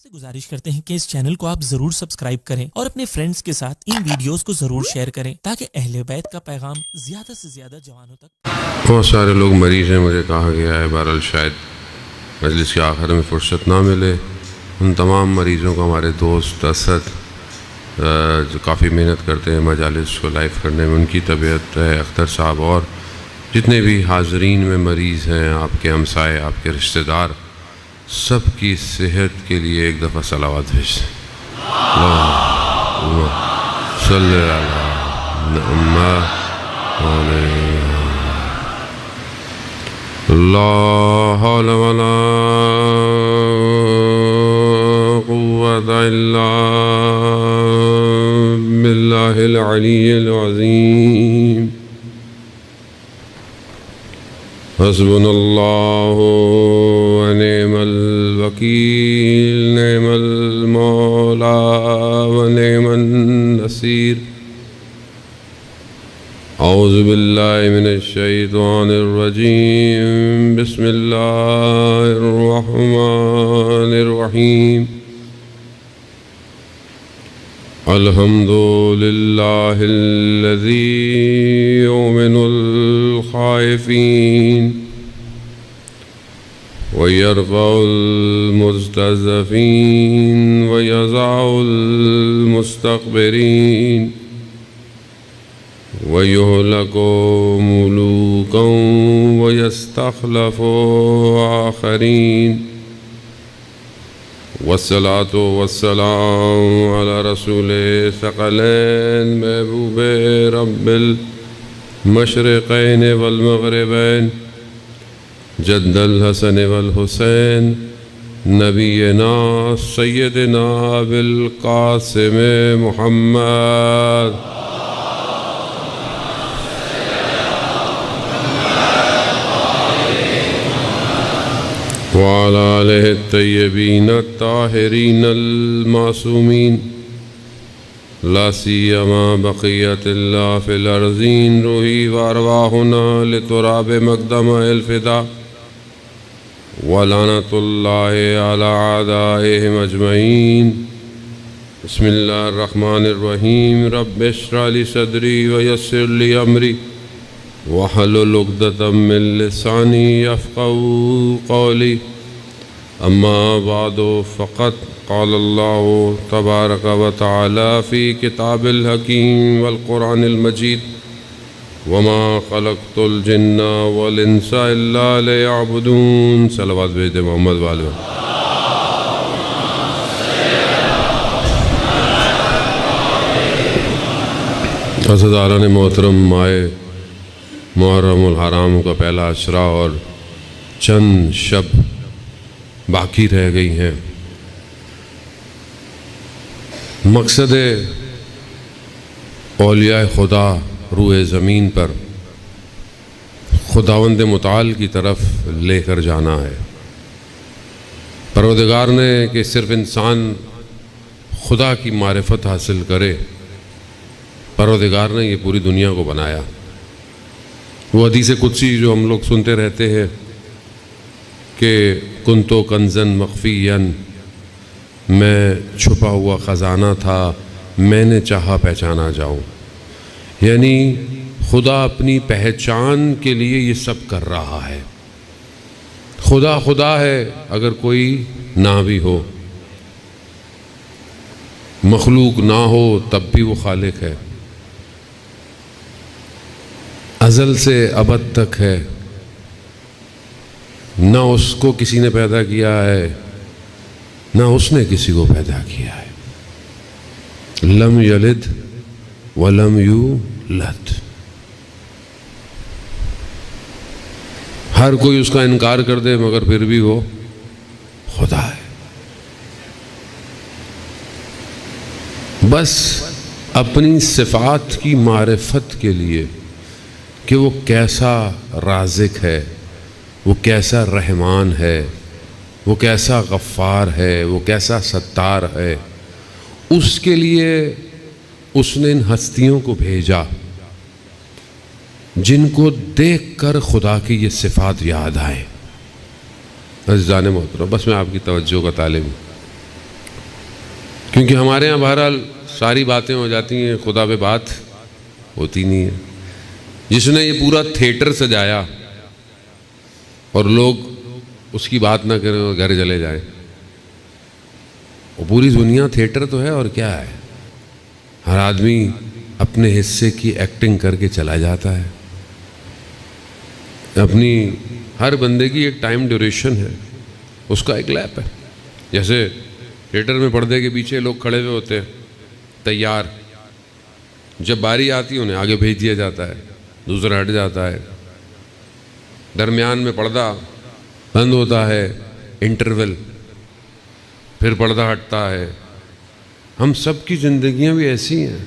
سے گزارش کرتے ہیں کہ اس چینل کو آپ ضرور سبسکرائب کریں اور اپنے فرینڈز کے ساتھ ان ویڈیوز کو ضرور شیئر کریں تاکہ اہل بیت کا پیغام زیادہ سے زیادہ جوانوں تک. بہت سارے لوگ مریض ہیں، مجھے کہا گیا ہے، بہرحال شاید مجلس کے آخر میں فرصت نہ ملے. ان تمام مریضوں کو ہمارے دوست اسد جو کافی محنت کرتے ہیں مجالس کو لائیو کرنے میں، ان کی طبیعت ہے، اختر صاحب اور جتنے بھی حاضرین میں مریض ہیں، آپ کے ہمسائے، آپ کے رشتہ دار، سب کی صحت کے لیے ایک دفعہ صلوات بھیج دیں. اللہم صلی علی محمد لا حول ولا قوة الا باللہ العلی العظیم. حسبنا اللہ ونعم الوکیل، نعم المولا ونعم النصیر. اعوذ باللہ من الشیطان الرجیم، بسم اللہ الرحمن الرحیم. الحمد للہ الذی یؤمن الخائفین ویرفع المستضعفین ویضع المستكبرین وَيُهْلَكُ مُلُوكًا وَيَسْتَخْلَفُ آخَرِينَ. والصلاة والسلام على رسول ثقلين محبوب رب المشرقين والمغربين جد الحسن والحسين نبينا سيدنا بالقاسم محمد وعلى آلہ الطیبین الطاہرین المعصومین لا سیما بقیت اللہ فی الارضین. روحی وارواحنا لتراب مقدم الفدا ولعنت اللہ علی اعدائہم اجمعین. بسم اللہ الرحمن الرحیم. رب اشرح لی صدری ویسر لی امری وحلل عقدۃ من لسانی یفقہوا قولی. اما بعد فقد قال اللہ تبارک و تعالی فی کتاب الحکیم والقرآن المجید وما خلقت الجن والانس الا لیعبدون. صلوات بھیج دے محمد والے. عزیزان محترم، ماہ محرم الحرام کا پہلا عشرہ اور چند شب باقی رہ گئی ہیں. مقصد اولیاء خدا روح زمین پر خداوند متعال کی طرف لے کر جانا ہے. پروردگار نے کہ صرف انسان خدا کی معرفت حاصل کرے، پروردگار نے یہ پوری دنیا کو بنایا. وہ حدیث قدسی جو ہم لوگ سنتے رہتے ہیں کہ کنتو کنزن مخفیاً، میں چھپا ہوا خزانہ تھا، میں نے چاہا پہچانا جاؤں. یعنی خدا اپنی پہچان کے لیے یہ سب کر رہا ہے. خدا خدا ہے اگر کوئی نہ بھی ہو، مخلوق نہ ہو تب بھی وہ خالق ہے. ازل سے ابد تک ہے، نہ اس کو کسی نے پیدا کیا ہے نہ اس نے کسی کو پیدا کیا ہے. لم یلد ولم یولد. ہر کوئی اس کا انکار کر دے مگر پھر بھی وہ خدا ہے. بس اپنی صفات کی معرفت کے لیے کہ وہ کیسا رازق ہے، وہ کیسا رحمان ہے، وہ کیسا غفار ہے، وہ کیسا ستار ہے، اس کے لیے اس نے ان ہستیوں کو بھیجا جن کو دیکھ کر خدا کی یہ صفات یاد آئیں. عزیزان محترم، بس میں آپ کی توجہ کا طالب ہوں. کیونکہ ہمارے ہاں بہرحال ساری باتیں ہو جاتی ہیں، خدا پہ بات ہوتی نہیں ہے۔ جس نے یہ پورا تھیٹر سجایا اور لوگ اس کی بات نہ کریں اور گھر چلے جائیں، وہ پوری دنیا تھیٹر تو ہے اور کیا ہے۔ ہر آدمی اپنے حصے کی ایکٹنگ کر کے چلا جاتا ہے۔ اپنی ہر بندے کی ایک ٹائم ڈیوریشن ہے، اس کا ایک لیپ ہے۔ جیسے تھیٹر میں پردے کے پیچھے لوگ کھڑے ہوئے ہوتے ہیں تیار، جب باری آتی ہے انہیں آگے بھیج دیا جاتا ہے، دوسرا ہٹ جاتا ہے، درمیان میں پردہ بند ہوتا ہے، انٹرول، پھر پردہ ہٹتا ہے۔ ہم سب کی زندگیاں بھی ایسی ہیں،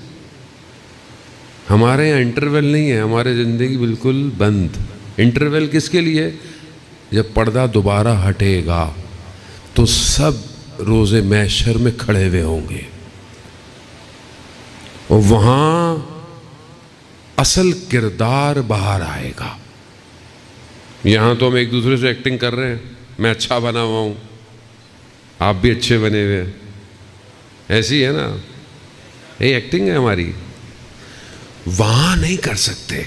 ہمارے یہاں انٹرول نہیں ہے، ہماری زندگی بالکل بند۔ انٹرول کس کے لیے؟ جب پردہ دوبارہ ہٹے گا تو سب روز محشر میں کھڑے ہوئے ہوں گے، اور وہاں اصل کردار باہر آئے گا۔ یہاں تو ہم ایک دوسرے سے ایکٹنگ کر رہے ہیں، میں اچھا بنا ہوا ہوں، آپ بھی اچھے بنے ہوئے ہیں، ایسی ہے نا، یہ ایکٹنگ ہے ہماری۔ وہاں نہیں کر سکتے،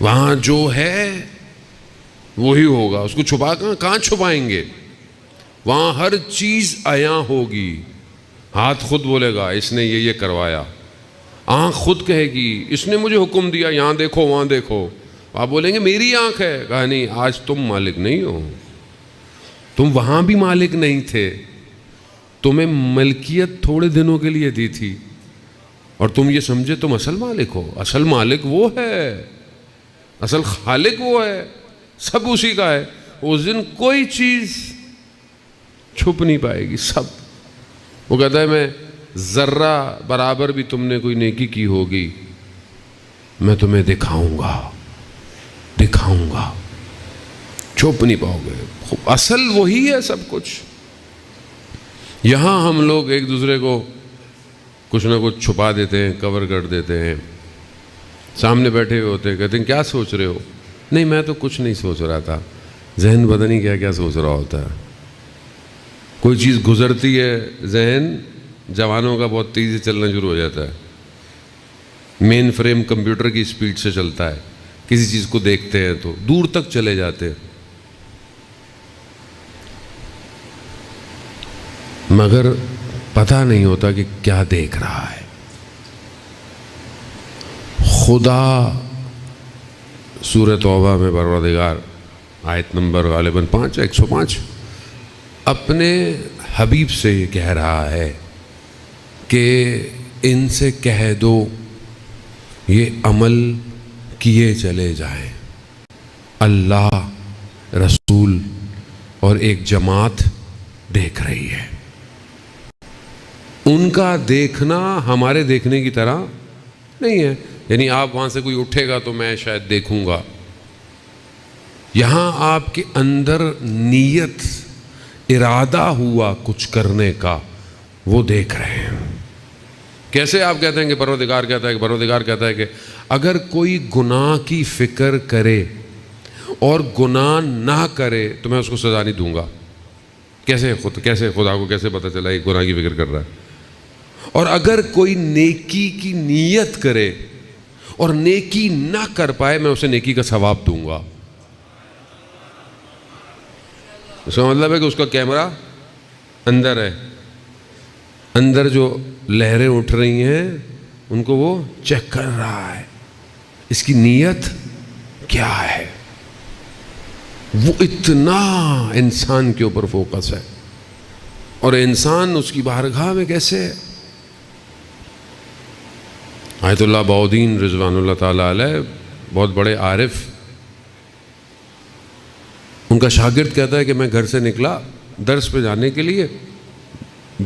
وہاں جو ہے وہی ہوگا، اس کو چھپا کر کہاں چھپائیں گے؟ وہاں ہر چیز عیاں ہوگی۔ ہاتھ خود بولے گا اس نے یہ کروایا، آنکھ خود کہے گی اس نے مجھے حکم دیا یہاں دیکھو وہاں دیکھو۔ آپ بولیں گے میری آنکھ ہے، کہا نہیں، آج تم مالک نہیں ہو، تم وہاں بھی مالک نہیں تھے، تمہیں ملکیت تھوڑے دنوں کے لیے دی تھی اور تم یہ سمجھے تم اصل مالک ہو۔ اصل مالک وہ ہے، اصل خالق وہ ہے، سب اسی کا ہے۔ اس دن کوئی چیز چھپ نہیں پائے گی، سب۔ وہ کہتا ہے میں ذرہ برابر بھی تم نے کوئی نیکی کی ہوگی میں تمہیں دکھاؤں گا، چھپ نہیں پاؤ گے۔ اصل وہی ہے سب کچھ۔ یہاں ہم لوگ ایک دوسرے کو کچھ نہ کچھ چھپا دیتے ہیں، کور کر دیتے ہیں، سامنے بیٹھے ہوئے ہوتے ہیں، کہتے ہیں کیا سوچ رہے ہو؟ نہیں میں تو کچھ نہیں سوچ رہا تھا، ذہن پتہ نہیں کیا سوچ رہا ہوتا ہے۔ کوئی چیز گزرتی ہے، ذہن جوانوں کا بہت تیزی سے چلنا شروع ہو جاتا ہے، مین فریم کمپیوٹر کی سپیڈ سے چلتا ہے، کسی چیز کو دیکھتے ہیں تو دور تک چلے جاتے ہیں، مگر پتہ نہیں ہوتا کہ کیا دیکھ رہا ہے۔ خدا سورہ توبہ میں پروردگار آیت نمبر غالباً 105 اپنے حبیب سے یہ کہہ رہا ہے کہ ان سے کہہ دو یہ عمل کیے چلے جائیں، اللہ، رسول اور ایک جماعت دیکھ رہی ہے۔ ان کا دیکھنا ہمارے دیکھنے کی طرح نہیں ہے، یعنی آپ وہاں سے کوئی اٹھے گا تو میں شاید دیکھوں گا۔ یہاں آپ کے اندر نیت، ارادہ ہوا کچھ کرنے کا، وہ دیکھ رہے ہیں۔ کیسے آپ کہتے ہیں کہ پروردگار کہتا ہے کہ اگر کوئی گناہ کی فکر کرے اور گناہ نہ کرے تو میں اس کو سزا نہیں دوں گا۔ کیسے خدا کو کیسے پتہ چلا یہ گناہ کی فکر کر رہا ہے؟ اور اگر کوئی نیکی کی نیت کرے اور نیکی نہ کر پائے میں اسے نیکی کا ثواب دوں گا۔ اس کا مطلب ہے کہ اس کا کیمرہ اندر ہے، اندر جو لہریں اٹھ رہی ہیں ان کو وہ چیک کر رہا ہے، اس کی نیت کیا ہے۔ وہ اتنا انسان کے اوپر فوکس ہے، اور انسان اس کی بارگاہ میں کیسے ہے۔ آیت اللہ بہاؤالدین رضوان اللہ تعالیٰ علیہ بہت بڑے عارف، ان کا شاگرد کہتا ہے کہ میں گھر سے نکلا درس پہ جانے کے لیے،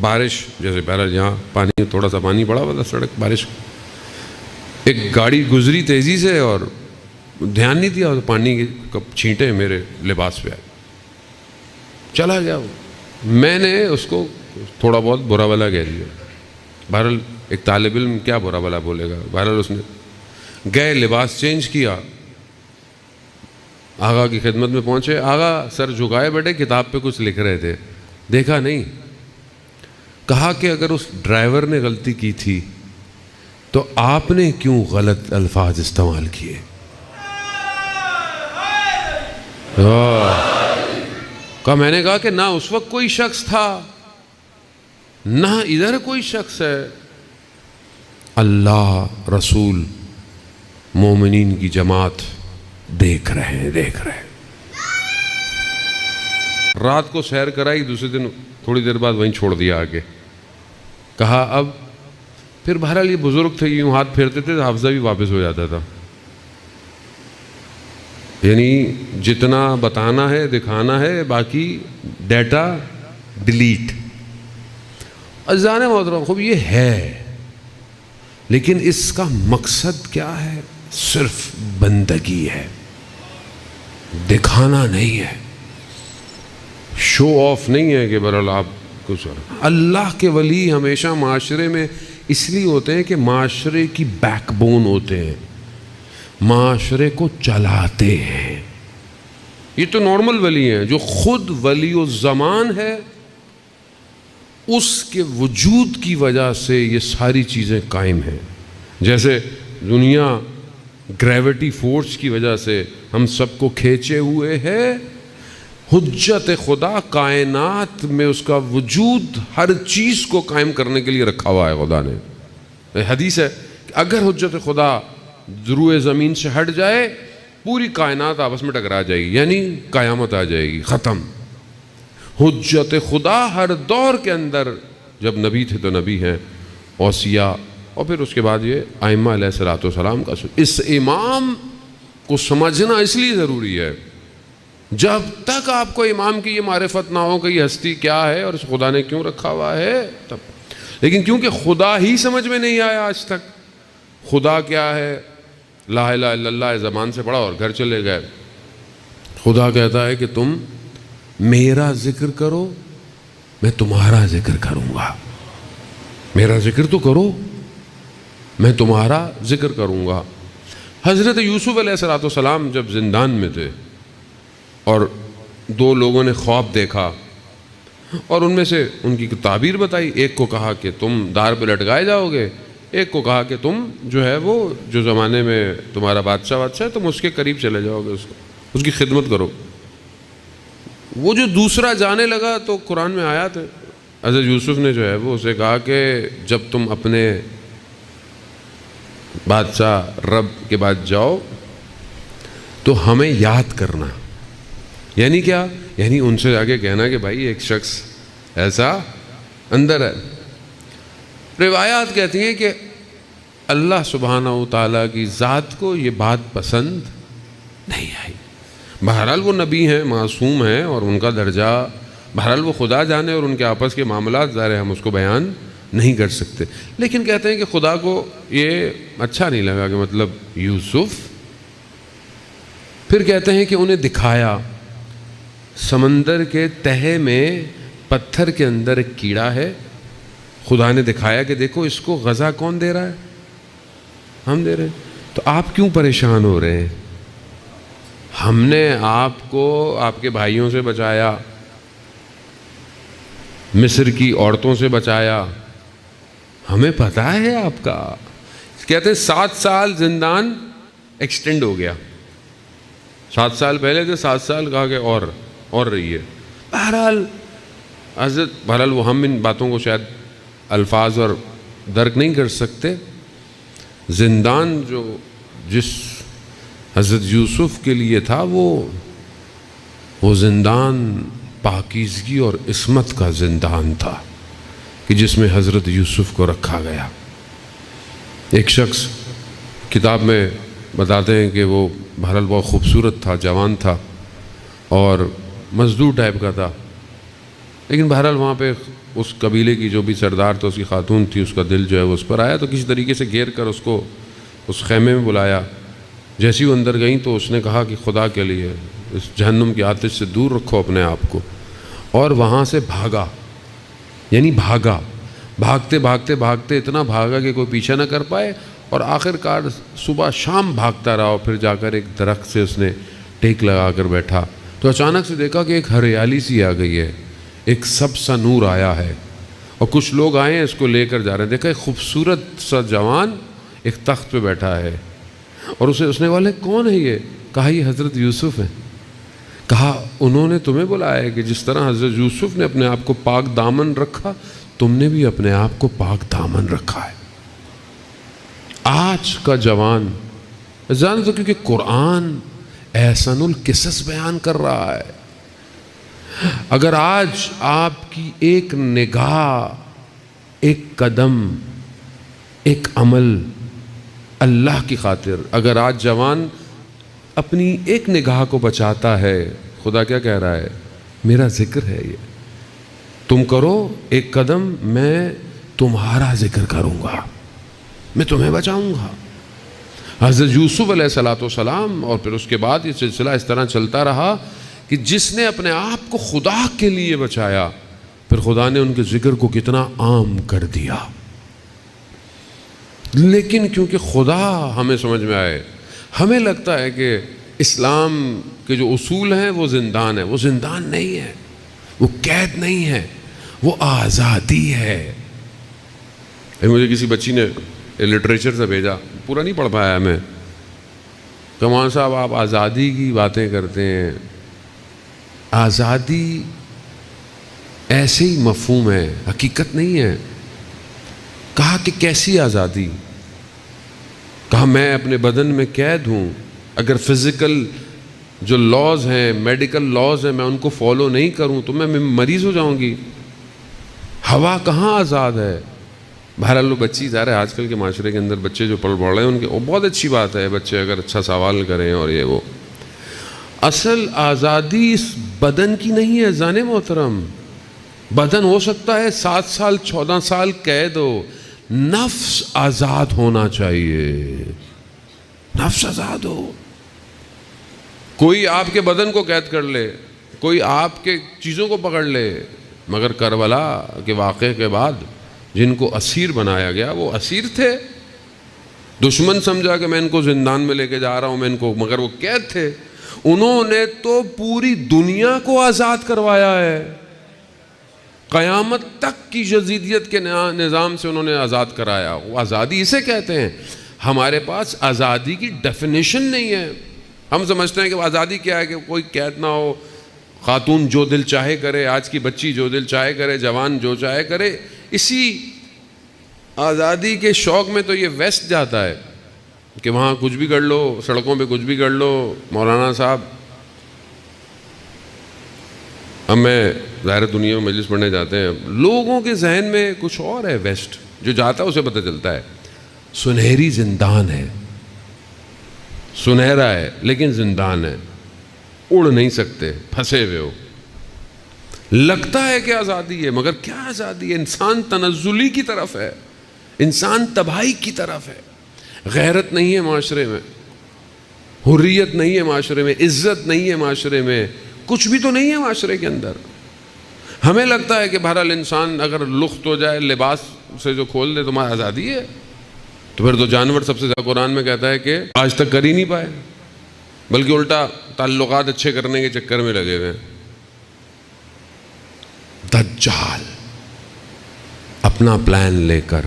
بارش جیسے پہلے یہاں پانی تھوڑا سا پانی پڑا ہوا تھا، سڑک بارش، ایک گاڑی گزری تیزی سے اور دھیان نہیں دیا، پانی کی چھینٹیں میرے لباس پہ آئے، چلا گیا وہ۔ میں نے اس کو تھوڑا بہت برا بھلا کہہ دیا، بہرحال ایک طالب علم کیا برا بھلا بولے گا، بہرحال اس نے گئے، لباس چینج کیا، آغا کی خدمت میں پہنچے، آغا سر جھکائے بیٹھے کتاب پہ کچھ لکھ رہے تھے، دیکھا نہیں، کہا کہ اگر اس ڈرائیور نے غلطی کی تھی تو آپ نے کیوں غلط الفاظ استعمال کیے؟ میں نے کہا کہ نہ اس وقت کوئی شخص تھا نہ ادھر کوئی شخص ہے، اللہ، رسول، مومنین کی جماعت دیکھ رہے ہیں۔ رات کو سیر کرائی، دوسرے دن تھوڑی دیر بعد وہیں چھوڑ دیا آگے۔ کہا اب پھر بہرحال یہ بزرگ تھے، یوں ہاتھ پھیرتے تھے تو حافظہ بھی واپس ہو جاتا تھا، یعنی جتنا بتانا ہے دکھانا ہے، باقی ڈیٹا ڈیلیٹ۔ عزیزان محترم، خوب یہ ہے، لیکن اس کا مقصد کیا ہے؟ صرف بندگی ہے، دکھانا نہیں ہے، شو آف نہیں ہے کہ بہرحال آپ کچھ۔ اللہ کے ولی ہمیشہ معاشرے میں اس لیے ہوتے ہیں کہ معاشرے کی بیک بون ہوتے ہیں، معاشرے کو چلاتے ہیں۔ یہ تو نارمل ولی ہیں، جو خود ولی الزمان ہے، اس کے وجود کی وجہ سے یہ ساری چیزیں قائم ہیں۔ جیسے دنیا گریویٹی فورس کی وجہ سے ہم سب کو کھینچے ہوئے ہے، حجت خدا کائنات میں اس کا وجود ہر چیز کو قائم کرنے کے لیے رکھا ہوا ہے خدا نے۔ حدیث ہے کہ اگر حجت خدا ضروع زمین سے ہٹ جائے، پوری کائنات آپس میں ٹکرا جائے گی، یعنی قیامت آ جائے گی، ختم۔ حجت خدا ہر دور کے اندر، جب نبی تھے تو نبی ہیں، اوصیاء، اور پھر اس کے بعد یہ ائمہ علیہ السلام کا۔ اس امام کو سمجھنا اس لیے ضروری ہے، جب تک آپ کو امام کی یہ معرفت نہ ہو کہ یہ ہستی کیا ہے اور اس خدا نے کیوں رکھا ہوا ہے تب۔ لیکن کیونکہ خدا ہی سمجھ میں نہیں آیا آج تک، خدا کیا ہے، لا الہ الا اللہ زبان سے پڑھا اور گھر چلے گئے۔ خدا کہتا ہے کہ تم میرا ذکر کرو، میں تمہارا ذکر کروں گا۔ میرا ذکر تو کرو، میں تمہارا ذکر کروں گا۔ حضرت یوسف علیہ السلام جب زندان میں تھے اور دو لوگوں نے خواب دیکھا اور ان میں سے ان کی تعبیر بتائی، ایک کو کہا کہ تم دار پہ لٹکائے جاؤ گے، ایک کو کہا کہ تم جو ہے وہ جو زمانے میں تمہارا بادشاہ ہے تم اس کے قریب چلے جاؤ گے، اس کی خدمت کرو۔ وہ جو دوسرا جانے لگا تو قرآن میں آیات ہے، حضرت یوسف نے جو ہے وہ اسے کہا کہ جب تم اپنے بادشاہ رب کے بعد جاؤ تو ہمیں یاد کرنا۔ یعنی کیا؟ یعنی ان سے آگے کہنا کہ بھائی ایک شخص ایسا اندر ہے۔ روایات کہتی ہیں کہ اللہ سبحانہ و تعالیٰ کی ذات کو یہ بات پسند نہیں آئی۔ بہرحال وہ نبی ہیں، معصوم ہیں، اور ان کا درجہ بہرحال وہ خدا جانے، اور ان کے آپس کے معاملات ظاہر ہم اس کو بیان نہیں کر سکتے۔ لیکن کہتے ہیں کہ خدا کو یہ اچھا نہیں لگا کہ مطلب یوسف۔ پھر کہتے ہیں کہ انہیں دکھایا سمندر کے تہے میں پتھر کے اندر ایک کیڑا ہے۔ خدا نے دکھایا کہ دیکھو اس کو غذا کون دے رہا ہے؟ ہم دے رہے ہیں۔ تو آپ کیوں پریشان ہو رہے ہیں؟ ہم نے آپ کو آپ کے بھائیوں سے بچایا، مصر کی عورتوں سے بچایا، ہمیں پتہ ہے آپ کا۔ کہتے ہیں 7 سال زندان ایکسٹینڈ ہو گیا، 7 سال پہلے تھے، 7 سال کہا کہ اور رہی ہے۔ بہرحال وہ ہم ان باتوں کو شاید الفاظ اور درک نہیں کر سکتے۔ زندان جو جس حضرت یوسف کے لیے تھا وہ زندان پاکیزگی اور عصمت کا زندان تھا کہ جس میں حضرت یوسف کو رکھا گیا۔ ایک شخص کتاب میں بتاتے ہیں کہ وہ بہرحال بہت خوبصورت تھا، جوان تھا اور مزدور ٹائپ کا تھا، لیکن بہرحال وہاں پہ اس قبیلے کی جو بھی سردار تھا، اس کی خاتون تھی، اس کا دل جو ہے وہ اس پر آیا، تو کسی طریقے سے گھیر کر اس کو اس خیمے میں بلایا۔ جیسی وہ اندر گئیں تو اس نے کہا کہ خدا کے لیے اس جہنم کی آتش سے دور رکھو اپنے آپ کو، اور وہاں سے بھاگا، یعنی بھاگتے بھاگتے بھاگتے اتنا بھاگا کہ کوئی پیچھا نہ کر پائے، اور آخر کار صبح شام بھاگتا رہا، اور پھر جا کر ایک درخت سے اس نے ٹیک لگا کر بیٹھا تو اچانک سے دیکھا کہ ایک ہریالی سی آ گئی ہے، ایک سب سا نور آیا ہے، اور کچھ لوگ آئے ہیں اس کو لے کر جا رہے ہیں. دیکھا ایک خوبصورت سا جوان ایک تخت پہ بیٹھا ہے اور اس نے والے کون ہے یہ؟ کہا یہ حضرت یوسف ہے. کہا انہوں نے تمہیں بلایا ہے کہ جس طرح حضرت یوسف نے اپنے آپ کو پاک دامن رکھا تم نے بھی اپنے آپ کو پاک دامن رکھا ہے. آج کا جوان جان تو کیونکہ قرآن احسن القصص بیان کر رہا ہے. اگر آج آپ کی ایک نگاہ، ایک قدم، ایک عمل اللہ کی خاطر، اگر آج جوان اپنی ایک نگاہ کو بچاتا ہے، خدا کیا کہہ رہا ہے؟ میرا ذکر ہے یہ، تم کرو ایک قدم میں تمہارا ذکر کروں گا، میں تمہیں بچاؤں گا. حضرت یوسف علیہ السلام اور پھر اس کے بعد یہ سلسلہ اس طرح چلتا رہا کہ جس نے اپنے آپ کو خدا کے لیے بچایا پھر خدا نے ان کے ذکر کو کتنا عام کر دیا. لیکن کیونکہ خدا ہمیں سمجھ میں آئے، ہمیں لگتا ہے کہ اسلام کے جو اصول ہیں وہ زندان ہے. وہ زندان نہیں ہے، وہ قید نہیں ہے، وہ آزادی ہے. مجھے کسی بچی نے لٹریچر سے بھیجا، پورا نہیں پڑھ پایا میں، کہ مولانا صاحب آپ آزادی کی باتیں کرتے ہیں، آزادی ایسے ہی مفہوم ہے، حقیقت نہیں ہے. کہا کہ کیسی آزادی؟ کہا میں اپنے بدن میں قید ہوں، اگر فزیکل جو لاز ہیں، میڈیکل لاز ہیں، میں ان کو فالو نہیں کروں تو میں مریض ہو جاؤں گی. ہوا کہاں آزاد ہے؟ بہرحال وہ بچی ظاہر ہے آج کل کے معاشرے کے اندر بچے جو پڑھ رہے ہیں ان کے وہ بہت اچھی بات ہے، بچے اگر اچھا سوال کریں اور یہ وہ. اصل آزادی اس بدن کی نہیں ہے جان محترم. بدن ہو سکتا ہے 7 سال 14 سال قید ہو، نفس آزاد ہونا چاہیے، نفس آزاد ہو. کوئی آپ کے بدن کو قید کر لے، کوئی آپ کے چیزوں کو پکڑ لے، مگر کربلا کے واقعے کے بعد جن کو اسیر بنایا گیا وہ اسیر تھے. دشمن سمجھا کہ میں ان کو زندان میں لے کے جا رہا ہوں، میں ان کو، مگر وہ قید تھے. انہوں نے تو پوری دنیا کو آزاد کروایا ہے. قیامت تک کی جزیدیت کے نظام سے انہوں نے آزاد کرایا. وہ آزادی اسے کہتے ہیں. ہمارے پاس آزادی کی ڈیفینیشن نہیں ہے. ہم سمجھتے ہیں کہ آزادی کیا ہے کہ کوئی قید نہ ہو، خاتون جو دل چاہے کرے، آج کی بچی جو دل چاہے کرے، جوان جو چاہے کرے. اسی آزادی کے شوق میں تو یہ ویسٹ جاتا ہے کہ وہاں کچھ بھی کر لو، سڑکوں پہ کچھ بھی کر لو. مولانا صاحب اب میں ظاہر دنیا میں مجلس پڑھنے جاتے ہیں، لوگوں کے ذہن میں کچھ اور ہے. ویسٹ جو جاتا ہے اسے پتہ چلتا ہے سنہری زندان ہے، سنہرا ہے لیکن زندان ہے، اڑ نہیں سکتے، پھنسے ہوئے ہو. لگتا ہے کہ آزادی ہے مگر کیا آزادی ہے؟ انسان تنزلی کی طرف ہے، انسان تباہی کی طرف ہے. غیرت نہیں ہے معاشرے میں، حریت نہیں ہے معاشرے میں، عزت نہیں ہے معاشرے میں، کچھ بھی تو نہیں ہے معاشرے کے اندر. ہمیں لگتا ہے کہ بہرحال انسان اگر لخت ہو جائے، لباس سے جو کھول دے تمہاری آزادی ہے. تو پھر تو جانور سب سے زیادہ قرآن میں کہتا ہے کہ آج تک کر ہی نہیں پائے، بلکہ الٹا تعلقات اچھے کرنے کے چکر میں لگے ہوئے ہیں. دجال اپنا پلان لے کر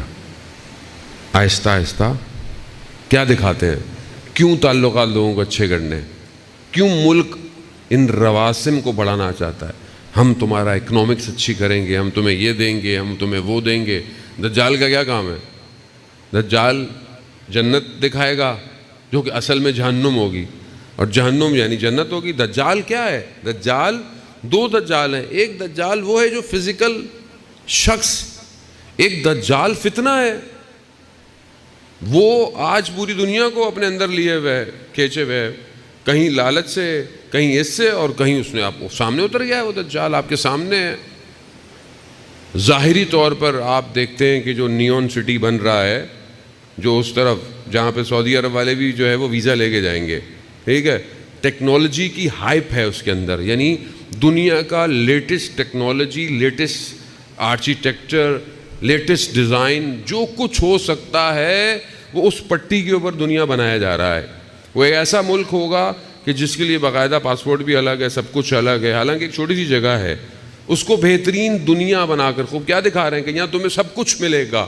آہستہ آہستہ کیا دکھاتے ہیں؟ کیوں تعلقات لوگوں کو اچھے کرنے، کیوں ملک ان رواسم کو بڑھانا چاہتا ہے. ہم تمہارا اکنامکس اچھی کریں گے، ہم تمہیں یہ دیں گے، ہم تمہیں وہ دیں گے. دجال کا کیا کام ہے؟ دجال جنت دکھائے گا جو کہ اصل میں جہنم ہوگی، اور جہنم یعنی جنت ہوگی. دجال کیا ہے؟ دجال 2 دجال ہیں. ایک دجال وہ ہے جو فزیکل شخص، ایک دجال فتنہ ہے. وہ آج پوری دنیا کو اپنے اندر لیے ہوئے کھینچے ہوئے، کہیں لالچ سے، کہیں اس سے، اور کہیں اس نے آپ کو سامنے اتر گیا ہے. وہ دجال آپ کے سامنے ہے. ظاہری طور پر آپ دیکھتے ہیں کہ جو نیون سٹی بن رہا ہے، جو اس طرف جہاں پہ سعودی عرب والے بھی جو ہے وہ ویزا لے کے جائیں گے، ٹھیک ہے، ٹیکنالوجی کی ہائپ ہے اس کے اندر. یعنی دنیا کا latest technology, latest architecture, latest design, جو کچھ ہو سکتا ہے وہ اس پٹی کے اوپر دنیا بنایا جا رہا ہے. وہ ایک ایسا ملک ہوگا کہ جس کے لیے باقاعدہ پاسپورٹ بھی الگ ہے، سب کچھ الگ ہے. حالانکہ ایک چھوٹی سی جگہ ہے اس کو بہترین دنیا بنا کر خوب کیا دکھا رہے ہیں کہ یہاں تمہیں سب کچھ ملے گا.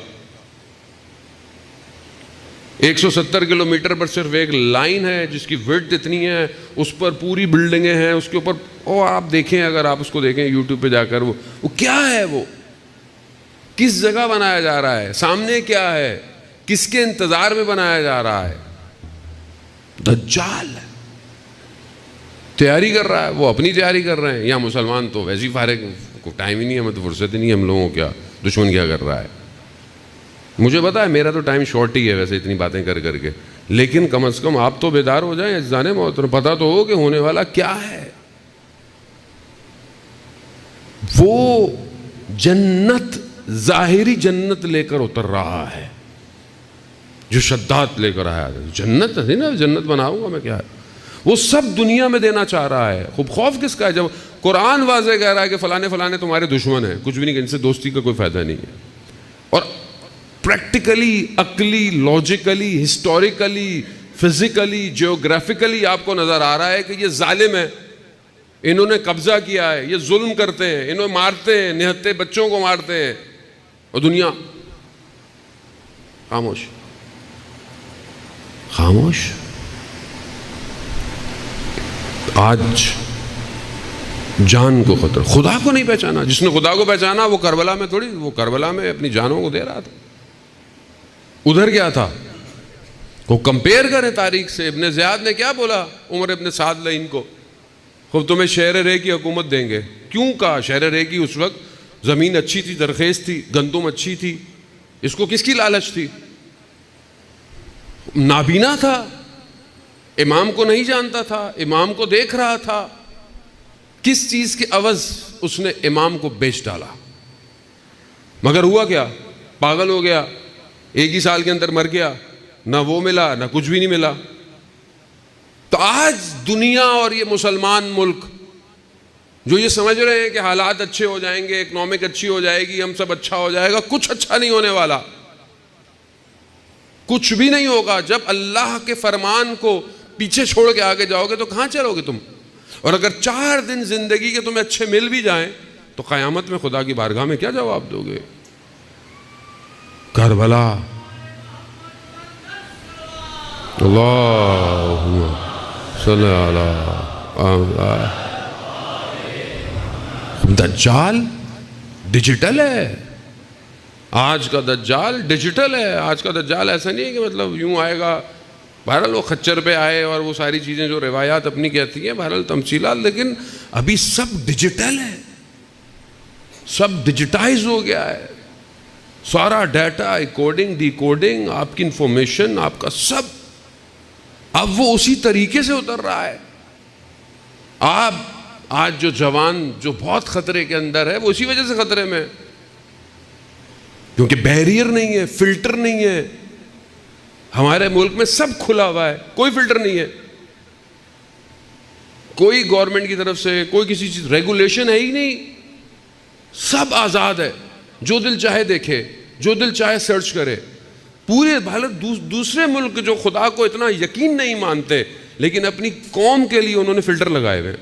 170 کلومیٹر پر صرف ایک لائن ہے جس کی وڈتھ اتنی ہے, اس پر پوری بلڈنگیں ہیں, اس کے اوپر آپ دیکھیں, اگر آپ اس کو دیکھیں یوٹیوب پہ جا کر, وہ کیا ہے, وہ کس جگہ بنایا جا رہا ہے, سامنے کیا ہے, کس کے انتظار میں بنایا جا رہا ہے؟ دجال تیاری کر رہا ہے, وہ اپنی تیاری کر رہے ہیں. یا مسلمان تو ویسے ہی فارغ, کو ٹائم ہی نہیں ہے, ہمیں تو فرصت ہی نہیں ہے, ہم لوگوں کیا دشمن کیا کر رہا ہے. مجھے پتا ہے میرا تو ٹائم شارٹ ہی ہے ویسے اتنی باتیں کر کر کے, لیکن کم از کم آپ تو بیدار ہو جائیں عزیزان محترم, پتہ تو ہو کہ ہونے والا کیا ہے. وہ جنت, ظاہری جنت لے کر اتر رہا ہے جو شداد لے کر آیا. جنت ہے نا, جنت بناؤں گا میں, کیا ہے وہ سب دنیا میں دینا چاہ رہا ہے. خوب خوف کس کا ہے جب قرآن واضح کہہ رہا ہے کہ فلانے فلانے تمہارے دشمن ہیں, کچھ بھی نہیں, ان سے دوستی کا کوئی فائدہ نہیں ہے. اور پریکٹیکلی, عقلی, لاجیکلی, ہسٹوریکلی, فزیکلی, جیوگرافیکلی آپ کو نظر آ رہا ہے کہ یہ ظالم ہے, انہوں نے قبضہ کیا ہے, یہ ظلم کرتے ہیں, انہوں مارتے ہیں, نہتے بچوں کو مارتے ہیں, اور دنیا خاموش خاموش. آج جان کو خطر, خدا کو نہیں پہچانا. جس نے خدا کو پہچانا وہ کربلا میں تھوڑی, وہ کربلا میں اپنی جانوں کو دے رہا تھا. ادھر کیا تھا, کو کمپیئر کریں تاریخ سے. ابن زیاد نے کیا بولا عمر ابن سعد لعین کو, خوب تمہیں شہر رے کی حکومت دیں گے. کیوں کہا شہر رے کی؟ اس وقت زمین اچھی تھی, زرخیز تھی, گندم اچھی تھی. اس کو کس کی لالچ تھی؟ نابینا تھا, امام کو نہیں جانتا تھا, امام کو دیکھ رہا تھا. کس چیز کے عوض اس نے امام کو بیچ ڈالا. مگر ہوا کیا, پاگل ہو گیا, ایک ہی سال کے اندر مر گیا, نہ وہ ملا نہ کچھ بھی نہیں ملا. تو آج دنیا اور یہ مسلمان ملک جو یہ سمجھ رہے ہیں کہ حالات اچھے ہو جائیں گے, اکنامک اچھی ہو جائے گی, ہم سب اچھا ہو جائے گا, کچھ اچھا نہیں ہونے والا, کچھ بھی نہیں ہوگا. جب اللہ کے فرمان کو پیچھے چھوڑ کے آگے جاؤ گے تو کہاں چلو گے تم؟ اور اگر 4 دن زندگی کے تمہیں اچھے مل بھی جائیں تو قیامت میں خدا کی بارگاہ میں کیا جواب دو گے؟ کربلا, اللہم صلی علی. دجال ڈیجیٹل ہے. آج کا دجال ڈیجیٹل ہے. آج کا دجال ایسا نہیں ہے کہ مطلب یوں آئے گا, بہرحال وہ خچر پہ آئے اور وہ ساری چیزیں جو روایات اپنی کہتی ہیں, بہرحال تمثیلات, لیکن ابھی سب ڈیجیٹل ہے, سب ڈیجیٹائز ہو گیا ہے. سارا ڈیٹا, کوڈنگ, ڈی کوڈنگ, آپ کی انفارمیشن, آپ کا سب, اب وہ اسی طریقے سے اتر رہا ہے. آپ آج جو جوان جو بہت خطرے کے اندر ہے وہ اسی وجہ سے خطرے میں, کیونکہ بیریئر نہیں ہے, فلٹر نہیں ہے. ہمارے ملک میں سب کھلا ہوا ہے, کوئی فلٹر نہیں ہے, کوئی گورنمنٹ کی طرف سے کوئی کسی چیز ریگولیشن ہے ہی نہیں, سب آزاد ہے, جو دل چاہے دیکھے, جو دل چاہے سرچ کرے. پورے حالت دوسرے ملک جو خدا کو اتنا یقین نہیں مانتے لیکن اپنی قوم کے لیے انہوں نے فلٹر لگائے ہوئے.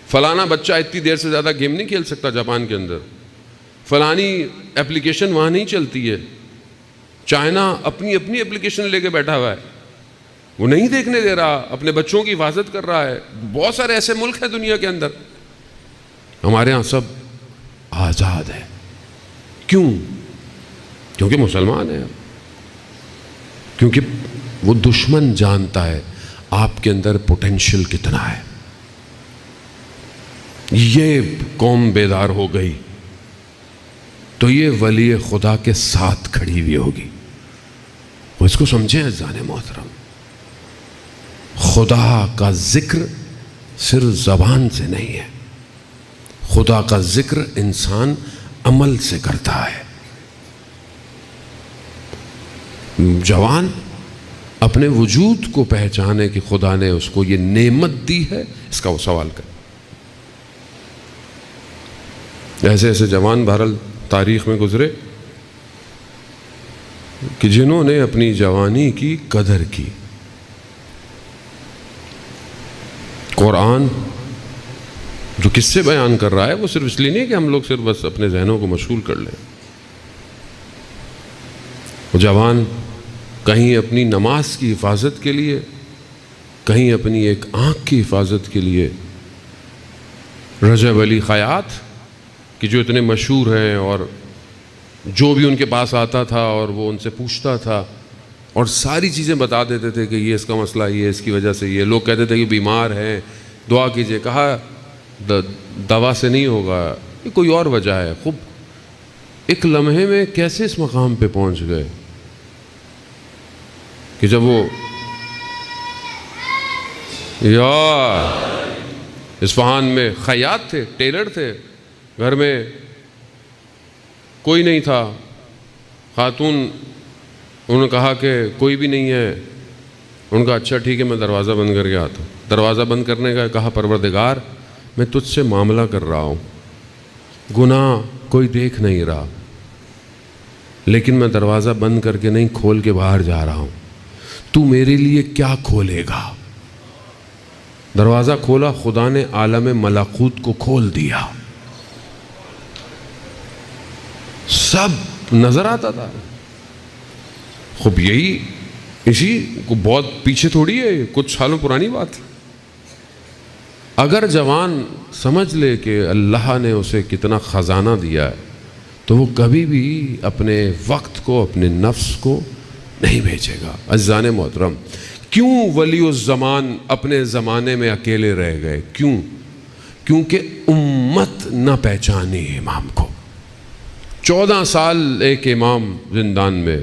فلانا بچہ اتنی دیر سے زیادہ گیم نہیں کھیل سکتا جاپان کے اندر, فلانی اپلیکیشن وہاں نہیں چلتی ہے. چائنا اپنی اپلیکیشن لے کے بیٹھا ہوا ہے, وہ نہیں دیکھنے دے رہا, اپنے بچوں کی حفاظت کر رہا ہے. بہت سارے ایسے ملک ہیں دنیا کے اندر, ہمارے ہاں سب آزاد ہے. کیوں؟ کیونکہ مسلمان ہیں, کیونکہ وہ دشمن جانتا ہے آپ کے اندر پوٹینشل کتنا ہے. یہ قوم بیدار ہو گئی تو یہ ولی خدا کے ساتھ کھڑی ہوئی ہوگی. وہ اس کو سمجھیں عزیزان محترم, خدا کا ذکر صرف زبان سے نہیں ہے, خدا کا ذکر انسان عمل سے کرتا ہے. جوان اپنے وجود کو پہچانے کہ خدا نے اس کو یہ نعمت دی ہے, اس کا وہ سوال کرے. ایسے ایسے جوان بہرحال تاریخ میں گزرے کہ جنہوں نے اپنی جوانی کی قدر کی. قرآن جو کس سے بیان کر رہا ہے وہ صرف اس لیے نہیں کہ ہم لوگ صرف بس اپنے ذہنوں کو مشغول کر لیں. وہ جوان کہیں اپنی نماز کی حفاظت کے لیے، کہیں اپنی ایک آنکھ کی حفاظت کے لیے رجب علی خیاط کہ جو اتنے مشہور ہیں اور جو بھی ان کے پاس آتا تھا اور وہ ان سے پوچھتا تھا اور ساری چیزیں بتا دیتے تھے کہ یہ اس کا مسئلہ، یہ اس کی وجہ سے، یہ لوگ کہتے تھے کہ بیمار ہیں دعا کیجئے، کہا دوا سے نہیں ہوگا، یہ کوئی اور وجہ ہے. خوب ایک لمحے میں کیسے اس مقام پہ پہنچ گئے کہ جب وہ اصفہان میں خیاط تھے، ٹیلر تھے، گھر میں کوئی نہیں تھا، خاتون انہوں نے کہا کہ کوئی بھی نہیں ہے. ان کا اچھا ٹھیک ہے میں دروازہ بند کر کے آتا ہوں. دروازہ بند کرنے کا کہا پروردگار میں تجھ سے معاملہ کر رہا ہوں، گناہ کوئی دیکھ نہیں رہا، لیکن میں دروازہ بند کر کے نہیں کھول کے باہر جا رہا ہوں، تو میرے لیے کیا کھولے گا؟ دروازہ کھولا، خدا نے عالم ملکوت کو کھول دیا، سب نظر آتا تھا. خوب یہی اسی کو بہت پیچھے تھوڑی ہے، کچھ سالوں پرانی بات ہے. اگر جوان سمجھ لے کہ اللہ نے اسے کتنا خزانہ دیا ہے تو وہ کبھی بھی اپنے وقت کو، اپنے نفس کو نہیں بیچے گا. عزیزان محترم، کیوں ولی الزمان اپنے زمانے میں اکیلے رہ گئے؟ کیونکہ امت نہ پہچانی امام کو. 14 سال ایک امام زندان میں،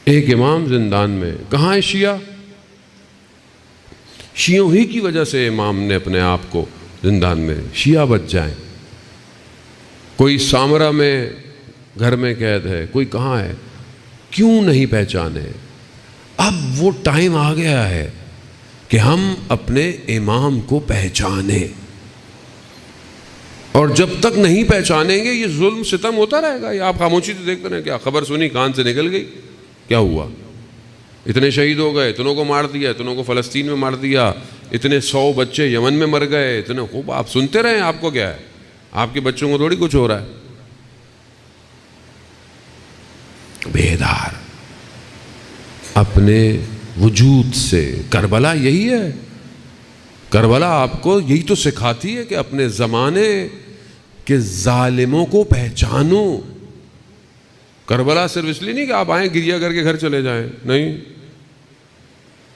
ایک امام زندان میں. کہاں ہے شیعہ؟ شیعوں ہی کی وجہ سے امام نے اپنے آپ کو زندان میں، شیعہ بچ جائیں. کوئی سامرا میں گھر میں قید ہے، کوئی کہاں ہے، کیوں نہیں پہچانے؟ اب وہ ٹائم آ گیا ہے کہ ہم اپنے امام کو پہچانیں، اور جب تک نہیں پہچانیں گے یہ ظلم ستم ہوتا رہے گا. یہ آپ خاموشی سے دیکھتے رہیں، کیا خبر سنی کان سے نکل گئی، کیا ہوا؟ اتنے شہید ہو گئے، اتنوں کو مار دیا، اتنوں کو فلسطین میں مار دیا، اتنے 100 بچے یمن میں مر گئے، اتنے. خوب آپ سنتے رہیں، آپ کو کیا ہے؟ آپ کے بچوں کو تھوڑی کچھ ہو رہا ہے. بیدار اپنے وجود سے. کربلا یہی ہے، کربلا آپ کو یہی تو سکھاتی ہے کہ اپنے زمانے کے ظالموں کو پہچانو. کربلا صرف اس لیے نہیں کہ آپ آئیں گریہ کر کے گھر چلے جائیں، نہیں.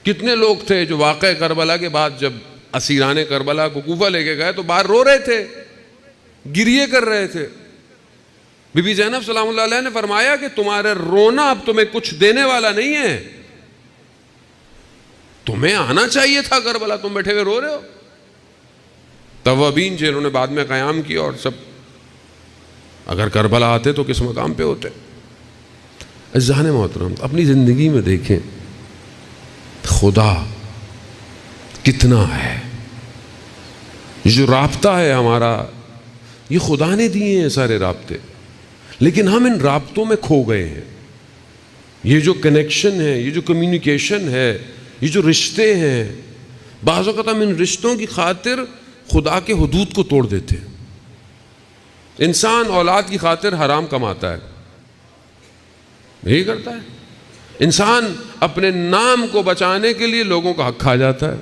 کتنے لوگ تھے جو واقعہ کربلا کے بعد جب اسیران کربلا کو کوفہ لے کے گئے تو باہر رو رہے تھے، گریہ کر رہے تھے. بی بی زینب سلام اللہ علیہ نے فرمایا کہ تمہارے رونا اب تمہیں کچھ دینے والا نہیں ہے، تمہیں آنا چاہیے تھا کربلا، تم بیٹھے ہوئے رو رہے ہو. توابین جنہوں نے بعد میں قیام کیا اور سب، اگر کربلا آتے تو کس مقام پہ ہوتے؟ عزیزان محترم، اپنی زندگی میں دیکھیں خدا کتنا ہے. یہ جو رابطہ ہے ہمارا، یہ خدا نے دیے ہیں سارے رابطے، لیکن ہم ان رابطوں میں کھو گئے ہیں. یہ جو کنیکشن ہے، یہ جو کمیونیکیشن ہے، یہ جو رشتے ہیں، بعض اوقات ہم ان رشتوں کی خاطر خدا کے حدود کو توڑ دیتے ہیں. انسان اولاد کی خاطر حرام کماتا ہے، یہی کرتا ہے. انسان اپنے نام کو بچانے کے لیے لوگوں کا حق کھا جاتا ہے.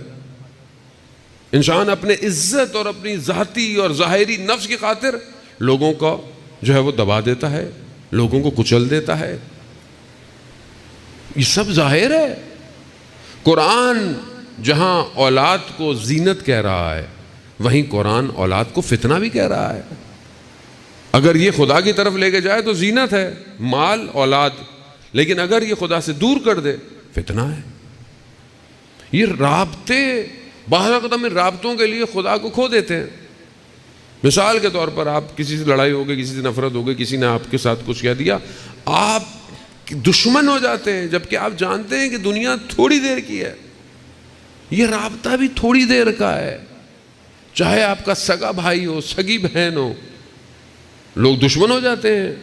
انسان اپنے عزت اور اپنی ذاتی اور ظاہری نفس کی خاطر لوگوں کا جو ہے وہ دبا دیتا ہے، لوگوں کو کچل دیتا ہے. یہ سب ظاہر ہے. قرآن جہاں اولاد کو زینت کہہ رہا ہے، وہیں قرآن اولاد کو فتنہ بھی کہہ رہا ہے. اگر یہ خدا کی طرف لے کے جائے تو زینت ہے، مال، اولاد، لیکن اگر یہ خدا سے دور کر دے فتنہ ہے. یہ رابطے، بعض اوقات ہم ان رابطوں کے لیے خدا کو کھو دیتے ہیں. مثال کے طور پر آپ کسی سے لڑائی ہو گئی، کسی سے نفرت ہو گئی، کسی نے آپ کے ساتھ کچھ کہہ دیا، آپ دشمن ہو جاتے ہیں، جبکہ آپ جانتے ہیں کہ دنیا تھوڑی دیر کی ہے، یہ رابطہ بھی تھوڑی دیر کا ہے. چاہے آپ کا سگا بھائی ہو، سگی بہن ہو، لوگ دشمن ہو جاتے ہیں.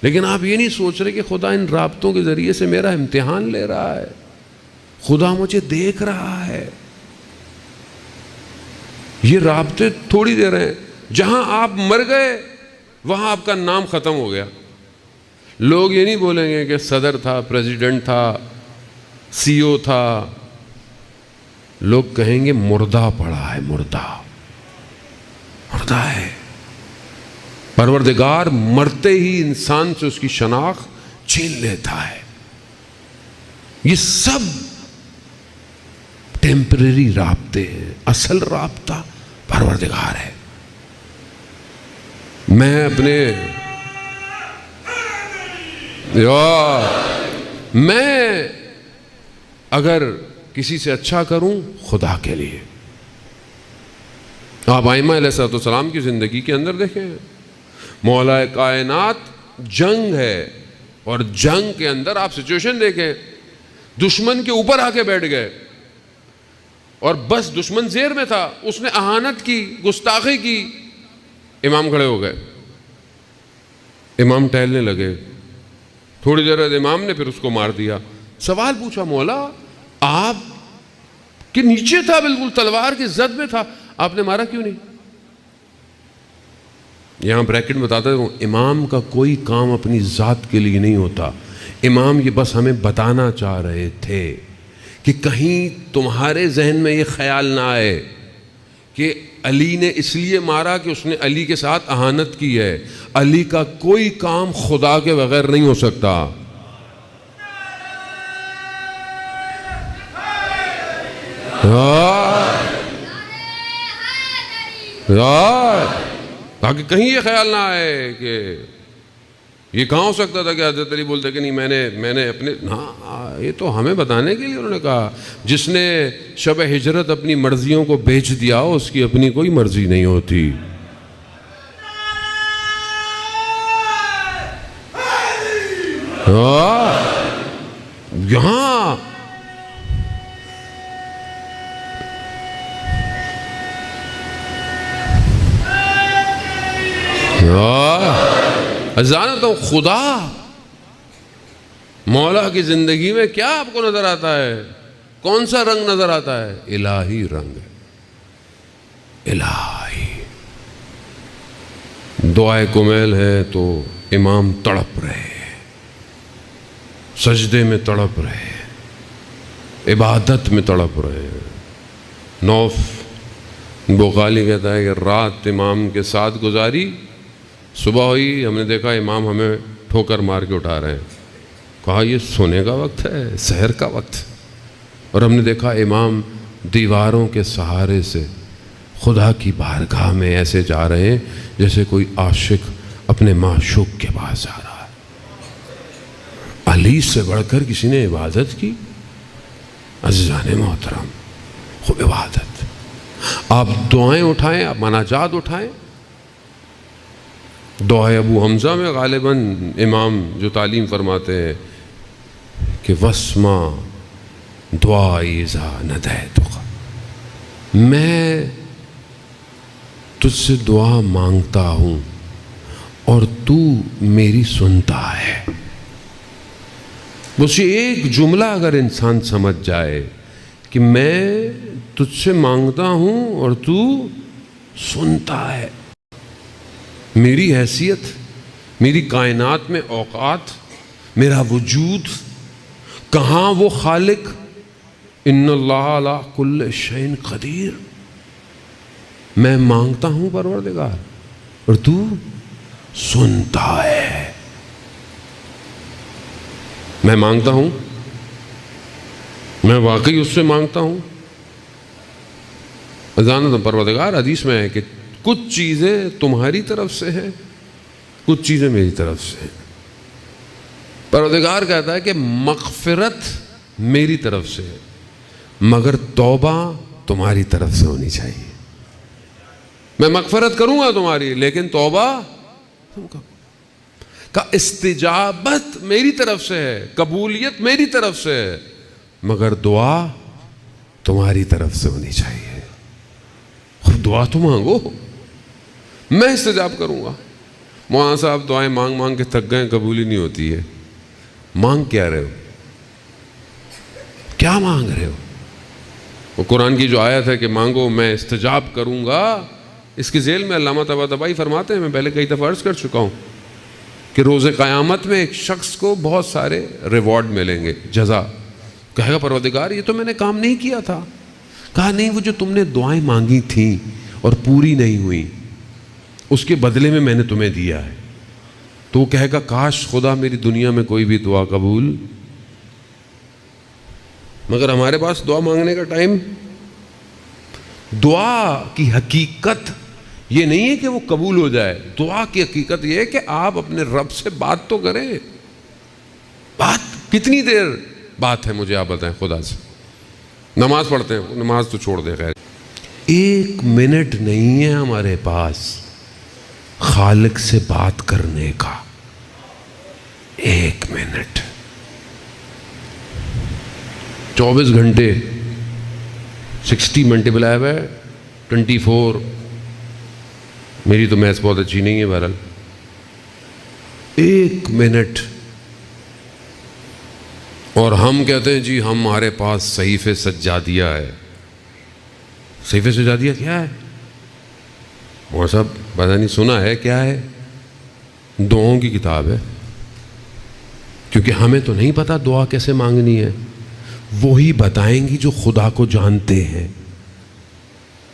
لیکن آپ یہ نہیں سوچ رہے کہ خدا ان رابطوں کے ذریعے سے میرا امتحان لے رہا ہے، خدا مجھے دیکھ رہا ہے. یہ رابطے تھوڑی دیر ہیں. جہاں آپ مر گئے وہاں آپ کا نام ختم ہو گیا. لوگ یہ نہیں بولیں گے کہ صدر تھا، پریزیڈنٹ تھا، سی او تھا. لوگ کہیں گے مردہ پڑا ہے، مردہ ہے. پروردگار مرتے ہی انسان سے اس کی شناخت چھین لیتا ہے. یہ سب ٹیمپریری رابطے ہیں. اصل رابطہ پروردگار ہے. میں اگر کسی سے اچھا کروں خدا کے لیے. آپ ائمہ علیہ السلام کی زندگی کے اندر دیکھیں، مولا کائنات جنگ ہے، اور جنگ کے اندر آپ سچویشن دیکھیں، دشمن کے اوپر آ کے بیٹھ گئے اور بس دشمن زیر میں تھا، اس نے اہانت کی، گستاخی کی، امام کھڑے ہو گئے. امام ٹہلنے لگے. تھوڑی دیر بعد امام نے پھر اس کو مار دیا. سوال پوچھا، مولا آپ کے نیچے تھا، بالکل تلوار کی زد میں تھا، آپ نے مارا کیوں نہیں؟ یہاں بریکٹ میں بتاتا ہوں، امام کا کوئی کام اپنی ذات کے لیے نہیں ہوتا. امام یہ بس ہمیں بتانا چاہ رہے تھے کہ کہیں تمہارے ذہن میں یہ خیال نہ آئے کہ علی نے اس لیے مارا کہ اس نے علی کے ساتھ اہانت کی ہے. علی کا کوئی کام خدا کے بغیر نہیں ہو سکتا. تاکہ کہیں یہ خیال نہ آئے کہ یہ کہاں ہو سکتا تھا کہ حضرت علی بولتے کہ نہیں میں نے اپنے، ہاں یہ تو ہمیں بتانے کے لیے انہوں نے کہا. جس نے شب ہجرت اپنی مرضیوں کو بیچ دیا اس کی اپنی کوئی مرضی نہیں ہوتی. یہاں جانتا ہوں خدا مولا کی زندگی میں کیا آپ کو نظر آتا ہے؟ کون سا رنگ نظر آتا ہے؟ الہی رنگ ہے، الہی. دعائے کمیل ہے تو امام تڑپ رہے، سجدے میں تڑپ رہے، عبادت میں تڑپ رہے. نوف بخاری کہتا ہے کہ رات امام کے ساتھ گزاری، صبح ہوئی ہم نے دیکھا امام ہمیں ٹھوکر مار کے اٹھا رہے ہیں. کہا یہ سونے کا وقت ہے، سحر کا وقت. اور ہم نے دیکھا امام دیواروں کے سہارے سے خدا کی بارگاہ میں ایسے جا رہے ہیں جیسے کوئی عاشق اپنے معشوق کے پاس جا رہا ہے. علی سے بڑھ کر کسی نے عبادت کی؟ عزیزان محترم، خوب عبادت. آپ دعائیں اٹھائیں، آپ مناجات اٹھائیں. دعائے ابو حمزہ میں غالباً امام جو تعلیم فرماتے ہیں کہ وسما دعائی اذا ندیتک، میں تجھ سے دعا مانگتا ہوں اور تو میری سنتا ہے. بس یہ ایک جملہ اگر انسان سمجھ جائے کہ میں تجھ سے مانگتا ہوں اور تو سنتا ہے. میری حیثیت، میری کائنات میں اوقات، میرا وجود، کہاں وہ خالق، ان اللہ علی کل شیء قدیر. میں مانگتا ہوں پروردگار اور تو سنتا ہے. میں مانگتا ہوں، میں واقعی اس سے مانگتا ہوں. جانتا پروردگار حدیث میں ہے کہ کچھ چیزیں تمہاری طرف سے ہیں، کچھ چیزیں میری طرف سے ہیں. پروردگار کہتا ہے کہ مغفرت میری طرف سے ہے مگر توبہ تمہاری طرف سے ہونی چاہیے. میں مغفرت کروں گا تمہاری لیکن توبہ کا استجابت میری طرف سے ہے، قبولیت میری طرف سے ہے، مگر دعا تمہاری طرف سے ہونی چاہیے. خود دعا تو مانگو، میں استجاب کروں گا. مولانا صاحب دعائیں مانگ مانگ کے تھک گئے، قبول ہی نہیں ہوتی ہے. مانگ کیا رہے ہو؟ کیا مانگ رہے ہو؟ وہ قرآن کی جو آیت ہے کہ مانگو میں استجاب کروں گا، اس کے ذیل میں علامہ طباطبائی فرماتے ہیں، میں پہلے کئی دفعہ عرض کر چکا ہوں کہ روز قیامت میں ایک شخص کو بہت سارے ریوارڈ ملیں گے، جزا. کہے گا پروردگار یہ تو میں نے کام نہیں کیا تھا. کہا نہیں، وہ جو تم نے دعائیں مانگی تھیں اور پوری نہیں ہوئی، اس کے بدلے میں نے تمہیں دیا ہے. تو وہ کہے گا کاش خدا میری دنیا میں کوئی بھی دعا قبول. مگر ہمارے پاس دعا مانگنے کا ٹائم. دعا کی حقیقت یہ نہیں ہے کہ وہ قبول ہو جائے. دعا کی حقیقت یہ ہے کہ آپ اپنے رب سے بات تو کریں. بات کتنی دیر بات ہے مجھے آپ بتائیں خدا سے. نماز پڑھتے ہیں، نماز تو چھوڑ دیں، خیر 1 منٹ نہیں ہے ہمارے پاس خالق سے بات کرنے کا. 1 منٹ. 24 گھنٹے 60 ملٹیپلائی بائی 24. میری تو میتھس بہت اچھی نہیں ہے بہرحال. 1 منٹ. اور ہم کہتے ہیں جی ہمارے پاس صحیفہ سجادیہ ہے. صحیفہ سجادیہ کیا ہے؟ مولوی صاحب پتہ نہیں سنا ہے کیا ہے؟ دعاؤں کی کتاب ہے. کیونکہ ہمیں تو نہیں پتا دعا کیسے مانگنی ہے. وہی بتائیں گی جو خدا کو جانتے ہیں.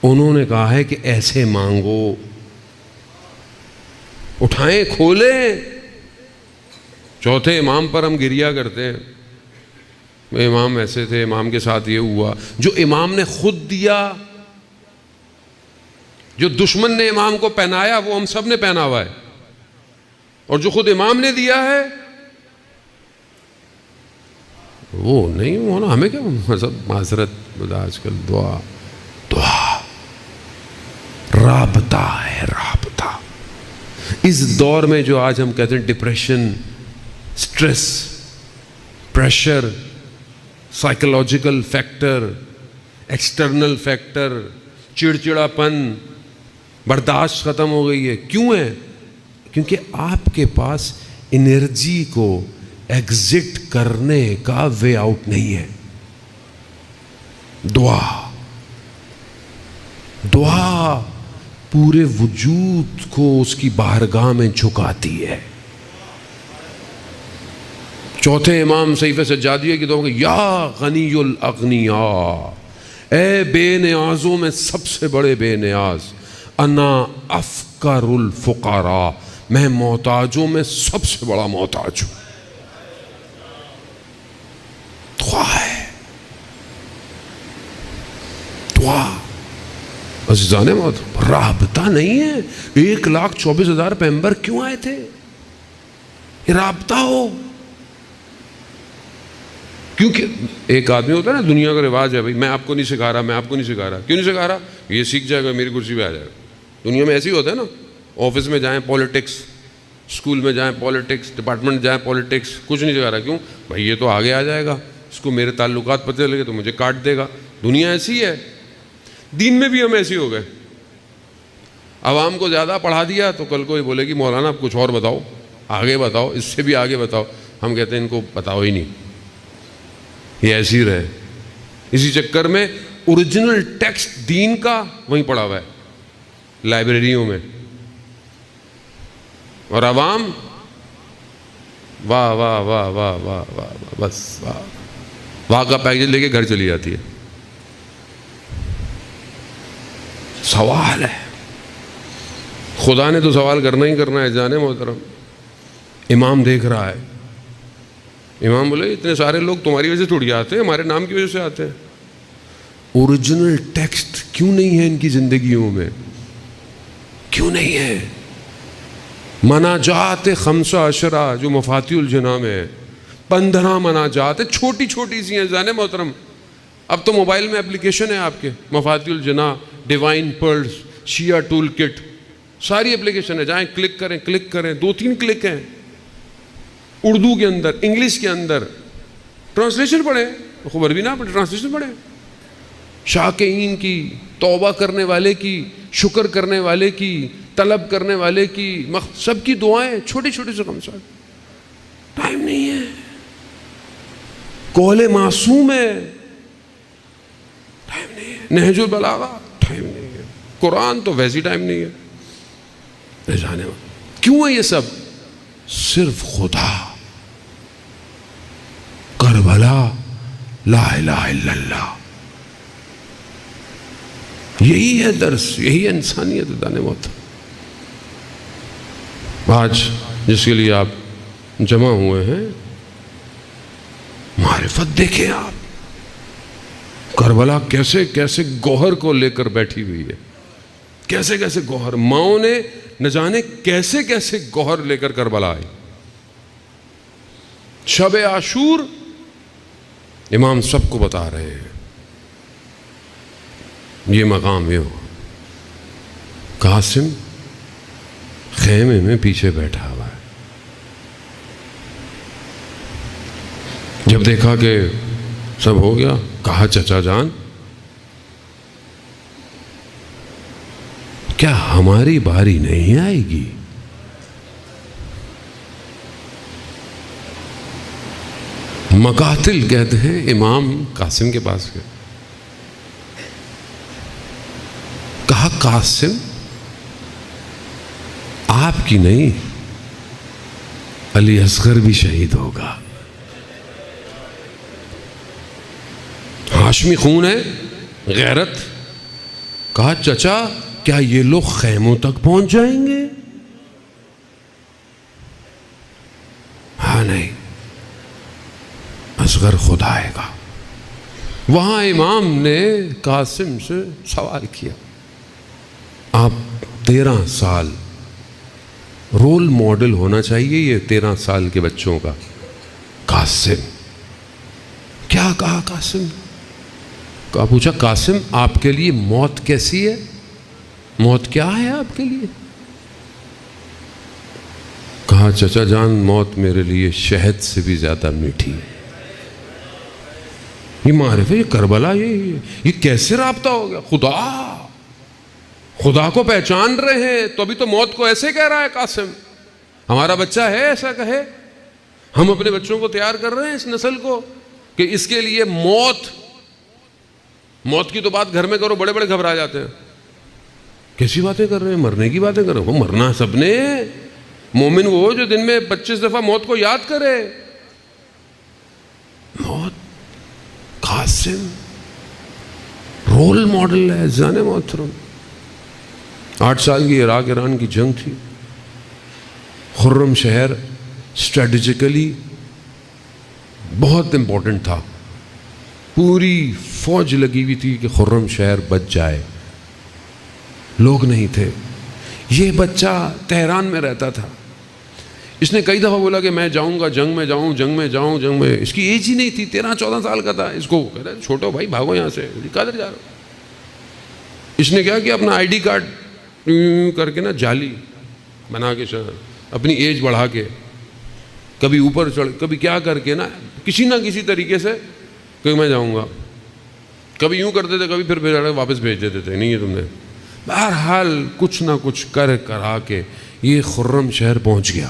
انہوں نے کہا ہے کہ ایسے مانگو. اٹھائیں کھولیں. چوتھے امام پر ہم گریا کرتے ہیں، امام ایسے تھے، امام کے ساتھ یہ ہوا. جو امام نے خود دیا، جو دشمن نے امام کو پہنایا وہ ہم سب نے پہنا ہوا ہے، اور جو خود امام نے دیا ہے وہ نہیں ہونا. ہمیں کیا معذرت آج کل دعا رابطہ ہے، رابطہ. اس دور میں جو آج ہم کہتے ہیں depression, stress, pressure, psychological factor, external factor, چڑچڑا پن، برداشت ختم ہو گئی ہے. کیوں ہے؟ کیونکہ آپ کے پاس انرجی کو ایگزٹ کرنے کا وے آؤٹ نہیں ہے. دعا پورے وجود کو اس کی بارگاہ میں جھکاتی ہے. چوتھے امام صحیفہ سجادیہ کی دعا کہ یا غنی الاغنیاء، اے بے نیازوں میں سب سے بڑے بے نیاز، انا افقر الفقراء، میں محتاجوں میں سب سے بڑا محتاج ہوں. دعا ہے، دعا. عزیزان محترم، رابطہ نہیں ہے. 1,24,000 پیمبر کیوں آئے تھے؟ یہ رابطہ ہو. کیونکہ ایک آدمی ہوتا ہے نا، دنیا کا رواج ہے بھائی میں آپ کو نہیں سکھا رہا، میں آپ کو نہیں سکھا رہا. کیوں نہیں سکھا رہا؟ یہ سیکھ جائے گا میری کرسی پہ آ جائے گا. دنیا میں ایسے ہی ہوتا ہے نا. آفس میں جائیں پالیٹکس، اسکول میں جائیں پالیٹکس، ڈپارٹمنٹ جائیں پالیٹکس. کچھ نہیں سکھا رہا. کیوں بھائی؟ یہ تو آگے آ جائے گا، اس کو میرے تعلقات پتہ لگے تو مجھے کاٹ دے گا. دنیا ایسی ہے. دین میں بھی ہم ایسے ہو گئے. عوام کو زیادہ پڑھا دیا تو کل کو یہ بولے گی مولانا اب کچھ اور بتاؤ، آگے بتاؤ، اس سے بھی آگے بتاؤ. ہم کہتے ہیں ان کو بتاؤ ہی نہیں، یہ ایسی رہے. اسی چکر میں اوریجنل ٹیکسٹ دین کا وہیں پڑا ہوا ہے لائبریریوں میں، اور عوام واہ واہ واہ واہ واہ واہ بس واہ کا پیکج لے کے گھر چلی جاتی ہے. سوال ہے، خدا نے تو سوال کرنا ہی کرنا ہے. جانے محترم، امام دیکھ رہا ہے. امام بولے اتنے سارے لوگ تمہاری وجہ سے تھوڑی آتے ہیں، ہمارے نام کی وجہ سے آتے ہیں. اوریجنل ٹیکسٹ کیوں نہیں ہے ان کی زندگیوں میں؟ کیوں نہیں ہے؟ مناجات 15 جو مفاتیح الجناح میں ہے، 15 مناجات ہے، چھوٹی چھوٹی سی ہیں. جانے محترم، اب تو موبائل میں اپلیکیشن ہے آپ کے، مفاتیح الجناح، ڈیوائن پرلز، شیعہ ٹول کٹ، ساری اپلیکیشن ہے. جائیں کلک کریں، کلک کریں، 2-3 کلک ہیں. اردو کے اندر، انگلش کے اندر. ٹرانسلیشن پڑھیں، خبر بھی نہ پڑھیں، ٹرانسلیشن پڑھیں. شاکرین کی، توبہ کرنے والے کی، شکر کرنے والے کی، طلب کرنے والے کی، سب کی دعائیں چھوٹی چھوٹی سے کم ساتھ. ٹائم نہیں ہے. قول معصوم ہے، ٹائم نہیں. نہج البلاغہ ٹائم نہیں ہے، قرآن تو ویسی ٹائم نہیں ہے. نہ جانے کیوں ہے یہ سب؟ صرف خدا. کربلا لا الہ الا اللہ، یہی ہے درس، یہی انسانیت. دانے موت آج جس کے لیے آپ جمع ہوئے ہیں، معرفت دیکھیں آپ. کربلا کیسے کیسے گوہر کو لے کر بیٹھی ہوئی ہے، کیسے کیسے گوہر. ماؤں نے نہ جانے کیسے کیسے گوہر لے کر کربلا آئی. شب عاشور امام سب کو بتا رہے ہیں یہ مقام یہ ہو. قاسم خیمے میں پیچھے بیٹھا ہوا ہے. جب دیکھا کہ سب ہو گیا، کہا چچا جان کیا ہماری باری نہیں آئے گی؟ مقاتل کہتے ہیں امام قاسم کے پاس گئے، کہا قاسم آپ کی نہیں، علی اصغر بھی شہید ہوگا. ہاشمی خون ہے، غیرت. کہا چچا کیا یہ لوگ خیموں تک پہنچ جائیں گے؟ ہاں نہیں، اصغر خود آئے گا. وہاں امام نے قاسم سے سوال کیا، آپ 13 سال رول ماڈل ہونا چاہیے یہ 13 سال کے بچوں کا. قاسم کیا کہا؟ قاسم کہا، پوچھا قاسم آپ کے لیے موت کیسی ہے؟ موت کیا ہے آپ کے لیے؟ کہا چچا جان موت میرے لیے شہد سے بھی زیادہ میٹھی ہے. یہ معرفت، یہ کربلا، یہ کیسے رابطہ ہو گیا؟ خدا کو پہچان رہے ہیں تو ابھی تو موت کو ایسے کہہ رہا ہے قاسم. ہمارا بچہ ہے ایسا کہے. ہم اپنے بچوں کو تیار کر رہے ہیں اس نسل کو کہ اس کے لیے موت کی تو بات گھر میں کرو بڑے بڑے گھبرا جاتے ہیں. کیسی باتیں کر رہے ہیں؟ مرنے کی باتیں کر رہے ہیں. وہ مرنا سب نے. مومن وہ جو دن میں 25 دفعہ موت کو یاد کرے. موت قاسم رول ماڈل ہے. جانے محترم 8 سال کی عراق ایران کی جنگ تھی. خرم شہر اسٹریٹجیکلی بہت امپورٹنٹ تھا. پوری فوج لگی ہوئی تھی کہ خرم شہر بچ جائے. لوگ نہیں تھے. یہ بچہ تہران میں رہتا تھا. اس نے کئی دفعہ بولا کہ میں جاؤں گا، جنگ میں جاؤں، جنگ میں جاؤں، جنگ میں. اس کی ایج ہی نہیں تھی، 13-14 سال کا تھا. اس کو کہہ رہا چھوٹو بھائی بھاگو یہاں سے. کدھر جا رہا ہو؟ اس نے کیا کہ اپنا ID کارڈ کر کے نا جعلی بنا کے اپنی ایج بڑھا کے کبھی اوپر چڑھ، کبھی کیا کر کے نا کسی نہ کسی طریقے سے کہ میں جاؤں گا. کبھی یوں کرتے تھے، کبھی پھر واپس بھیج دیتے تھے. نہیں ہے تم نے. بہرحال کچھ نہ کچھ کرا کے یہ خرم شہر پہنچ گیا.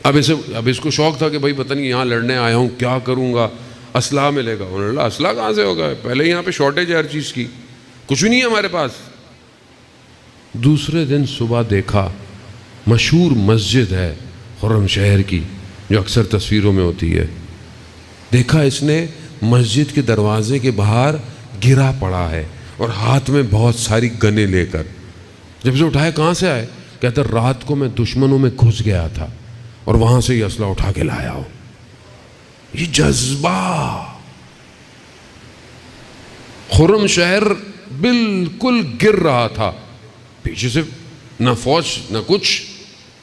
اب اس کو شوق تھا کہ بھائی پتہ نہیں یہاں لڑنے آیا ہوں، کیا کروں گا، اسلحہ ملے گا. انہوں نے کہا اسلحہ کہاں سے ہوگا؟ پہلے یہاں پہ شارٹیج ہے ہر چیز کی، کچھ بھی نہیں ہے ہمارے پاس. دوسرے دن صبح دیکھا مشہور مسجد ہے خرم شہر کی جو اکثر تصویروں میں ہوتی ہے. دیکھا اس نے مسجد کے دروازے کے باہر گرا پڑا ہے اور ہاتھ میں بہت ساری گنیں لے کر. جب سے اٹھائے کہاں سے آئے؟ کہتا رات کو میں دشمنوں میں گھس گیا تھا اور وہاں سے یہ اسلحہ اٹھا کے لایا ہوں. یہ جذبہ. خرم شہر بالکل گر رہا تھا. پیچھے سے نہ فوج نہ کچھ.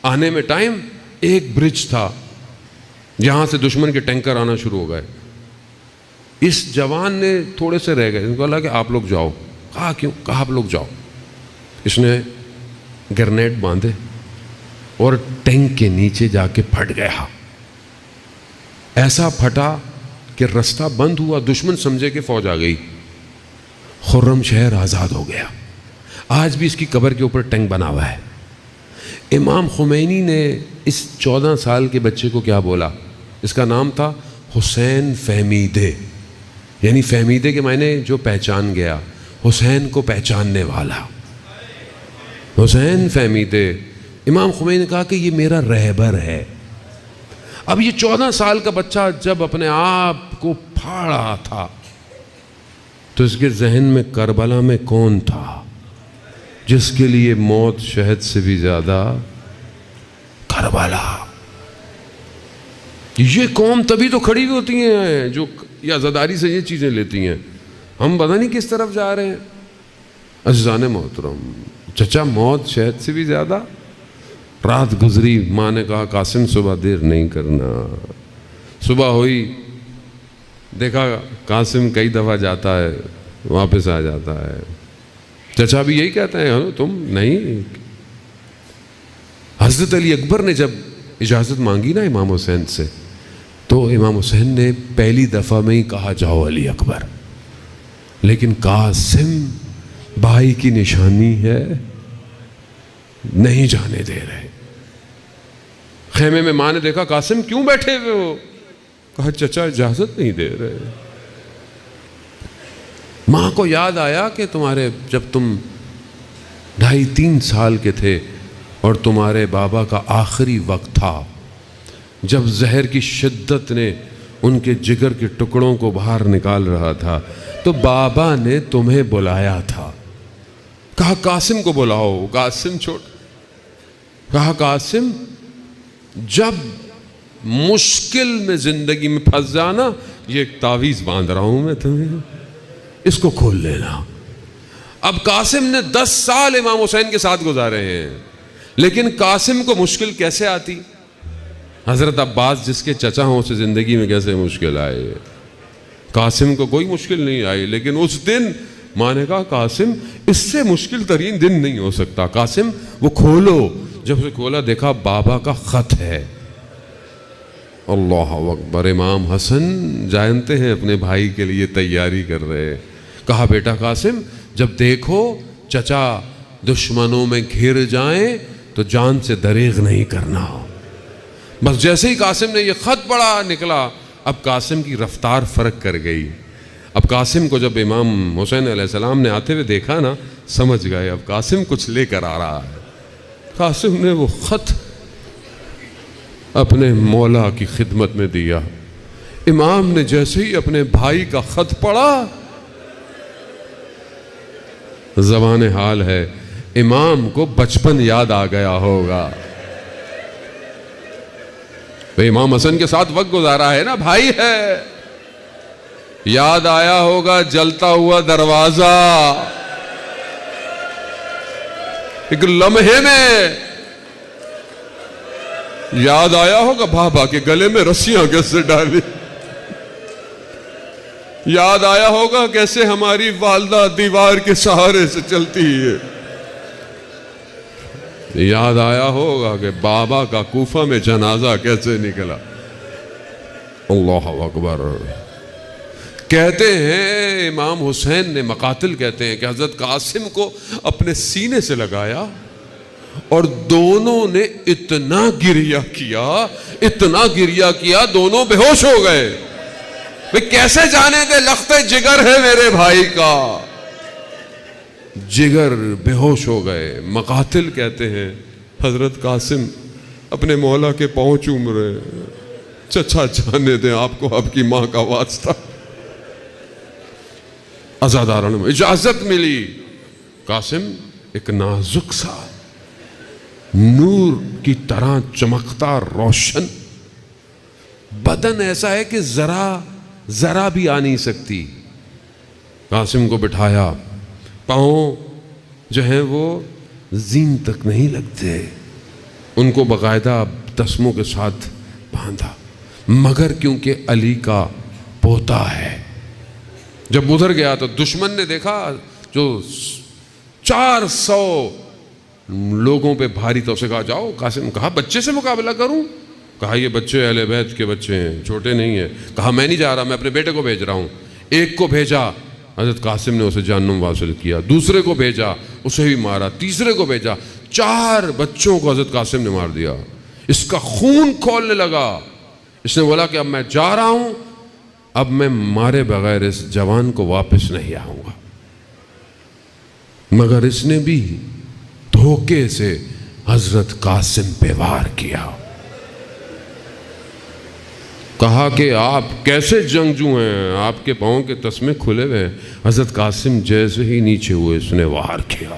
آنے میں ٹائم ایک برج تھا جہاں سے دشمن کے ٹینکر آنا شروع ہو گئے. اس جوان نے تھوڑے سے رہ گئے. ان کو کہا کہ آپ لوگ جاؤ. کہا کیوں؟ کہا آپ لوگ جاؤ. اس نے گرنیڈ باندھے اور ٹینک کے نیچے جا کے پھٹ گیا. ایسا پھٹا کہ رستہ بند ہوا. دشمن سمجھے کہ فوج آ گئی. خرم شہر آزاد ہو گیا. آج بھی اس کی قبر کے اوپر ٹینک بنا ہوا ہے. امام خمینی نے اس 14 سال کے بچے کو کیا بولا؟ اس کا نام تھا حسین فہمیدے. یعنی فہمیدے کے معنی جو پہچان گیا، حسین کو پہچاننے والا، حسین فہمیدے۔ امام خمینی نے کہا کہ یہ میرا رہبر ہے۔ اب یہ 14 سال کا بچہ جب اپنے آپ کو پھاڑ رہا تھا تو اس کے ذہن میں کربلا میں کون تھا جس کے لیے موت شہد سے بھی زیادہ؟ کربلا۔ یہ قوم تبھی تو کھڑی ہوتی ہیں جو یا زداری سے یہ چیزیں لیتی ہیں۔ ہم پتہ نہیں کس طرف جا رہے ہیں۔ عزیزان محترم، چچا موت شہد سے بھی زیادہ؟ رات گزری، ماں نے کہا قاسم صبح دیر نہیں کرنا۔ صبح ہوئی، دیکھا قاسم کئی دفعہ جاتا ہے واپس آ جاتا ہے۔ چچا بھی یہی کہتا ہے تم نہیں۔ حضرت علی اکبر نے جب اجازت مانگی نا امام حسین سے تو امام حسین نے پہلی دفعہ میں ہی کہا جاؤ علی اکبر، لیکن قاسم بھائی کی نشانی ہے، نہیں جانے دے رہے۔ خیمے میں ماں نے دیکھا قاسم کیوں بیٹھے ہوئے ہو؟ کہا چچا اجازت نہیں دے رہے۔ ماں کو یاد آیا کہ جب تم 2.5-3 سال کے تھے اور تمہارے بابا کا آخری وقت تھا، جب زہر کی شدت نے ان کے جگر کے ٹکڑوں کو باہر نکال رہا تھا تو بابا نے تمہیں بلایا تھا، کہا قاسم کو بلاؤ۔ قاسم کہا قاسم جب مشکل میں زندگی میں پھنس جانا، یہ ایک تعویذ باندھ رہا ہوں میں تمہیں، اس کو کھول لینا۔ اب قاسم نے 10 سال امام حسین کے ساتھ گزارے ہیں، لیکن قاسم کو مشکل کیسے آتی؟ حضرت عباس جس کے چچا ہوں اسے زندگی میں کیسے مشکل آئے؟ قاسم کو کوئی مشکل نہیں آئی، لیکن اس دن ماں نے کہا قاسم اس سے مشکل ترین دن نہیں ہو سکتا، قاسم وہ کھولو۔ جب اسے کھولا دیکھا بابا کا خط ہے۔ اللہ اکبر۔ امام حسن جانتے ہیں اپنے بھائی کے لیے تیاری کر رہے۔ کہا بیٹا قاسم جب دیکھو چچا دشمنوں میں گھر جائیں تو جان سے دریغ نہیں کرنا۔ بس جیسے ہی قاسم نے یہ خط پڑھا نکلا، اب قاسم کی رفتار فرق کر گئی۔ اب قاسم کو جب امام حسین علیہ السلام نے آتے ہوئے دیکھا نا، سمجھ گئے اب قاسم کچھ لے کر آ رہا ہے۔ قاسم نے وہ خط اپنے مولا کی خدمت میں دیا۔ امام نے جیسے ہی اپنے بھائی کا خط پڑھا، زبان حال ہے امام کو بچپن یاد آ گیا ہوگا۔ امام حسن کے ساتھ وقت گزارا ہے نا، بھائی ہے، یاد آیا ہوگا جلتا ہوا دروازہ، ایک لمحے میں یاد آیا ہوگا بابا کے گلے میں رسیاں کیسے ڈالی، یاد آیا ہوگا کیسے ہماری والدہ دیوار کے سہارے سے چلتی ہے، یاد آیا ہوگا کہ بابا کا کوفہ میں جنازہ کیسے نکلا۔ اللہ اکبر۔ کہتے ہیں امام حسین نے، مقاتل کہتے ہیں کہ حضرت قاسم کو اپنے سینے سے لگایا اور دونوں نے اتنا گریہ کیا دونوں بے ہوش ہو گئے۔ کیسے جانے دے لخت جگر ہے میرے بھائی کا، جگر بے ہوش ہو گئے۔ مقاتل کہتے ہیں حضرت قاسم اپنے مولا کے پاؤں چوم رہے، چچا جانے دیں آپ کو آپ کی ماں کا واسطہ۔ عزاداروں میں اجازت ملی۔ قاسم ایک نازک سا نور کی طرح چمکتا روشن بدن، ایسا ہے کہ ذرا بھی آ نہیں سکتی۔ قاسم کو بٹھایا، پاؤں جو ہیں وہ زین تک نہیں لگتے، ان کو باقاعدہ تسموں کے ساتھ باندھا، مگر کیونکہ علی کا پوتا ہے۔ جب ادھر گیا تو دشمن نے دیکھا جو 400 لوگوں پہ بھاری تھا، اسے کہا جاؤ۔ قاسم کہا بچے سے مقابلہ کروں؟ کہا یہ بچے اہل بیت کے بچے ہیں، چھوٹے نہیں ہیں۔ کہا میں نہیں جا رہا، میں اپنے بیٹے کو بھیج رہا ہوں۔ ایک کو بھیجا، حضرت قاسم نے اسے جہنم واصل کیا۔ دوسرے کو بھیجا، اسے بھی مارا۔ تیسرے کو بھیجا، 4 بچوں کو حضرت قاسم نے مار دیا۔ اس کا خون کھولنے لگا۔ اس نے بولا کہ اب میں جا رہا ہوں، اب میں مارے بغیر اس جوان کو واپس نہیں آؤں گا. مگر اس نے بھی دھوکے سے حضرت قاسم پہ وار کیا. کہا کہ آپ کیسے جنگجو ہیں، آپ کے پاؤں کے تسمے کھلے ہوئے ہیں. حضرت قاسم جیسے ہی نیچے ہوئے اس نے وار کیا.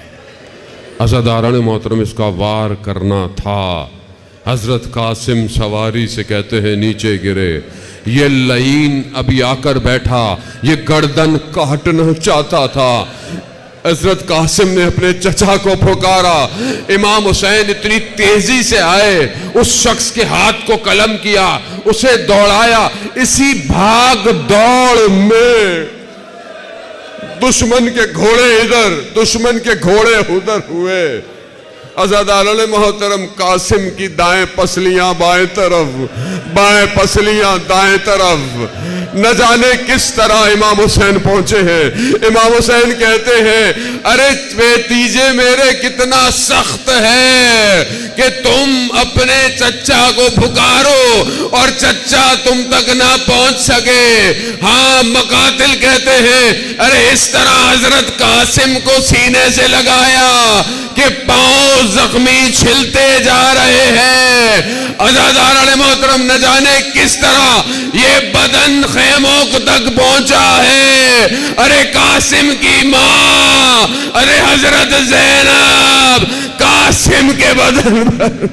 عزاداران محترم، اس کا وار کرنا تھا. حضرت قاسم سواری سے کہتے ہیں نیچے گرے. یہ لعین ابھی آ کر بیٹھا، یہ گردن کاٹنا چاہتا تھا. حضرت قاسم نے اپنے چچا کو پھکارا. امام حسین اتنی تیزی سے آئے، اس شخص کے ہاتھ کو قلم کیا، اسے دوڑایا. اسی بھاگ دوڑ میں دشمن کے گھوڑے ادھر، دشمن کے گھوڑے ادھر ہوئے. عزاداران محترم، قاسم کی دائیں پسلیاں بائیں طرف، بائیں پسلیاں دائیں طرف. نہ جانے کس طرح امام حسین پہنچے ہیں. امام حسین کہتے ہیں ارے بھتیجے میرے کتنا سخت ہے کہ تم اپنے چچا کو پھکارو اور چچا تم تک نہ پہنچ سکے. ہاں مقاتل کہتے ہیں ارے اس طرح حضرت قاسم کو سینے سے لگایا کہ پاؤں زخمی چھلتے جا رہے ہیں. عزاداران محترم، نہ جانے کس طرح یہ بدن خیموں تک پہنچا ہے. ارے قاسم کی ماں، ارے حضرت زینب قاسم کے بدن پر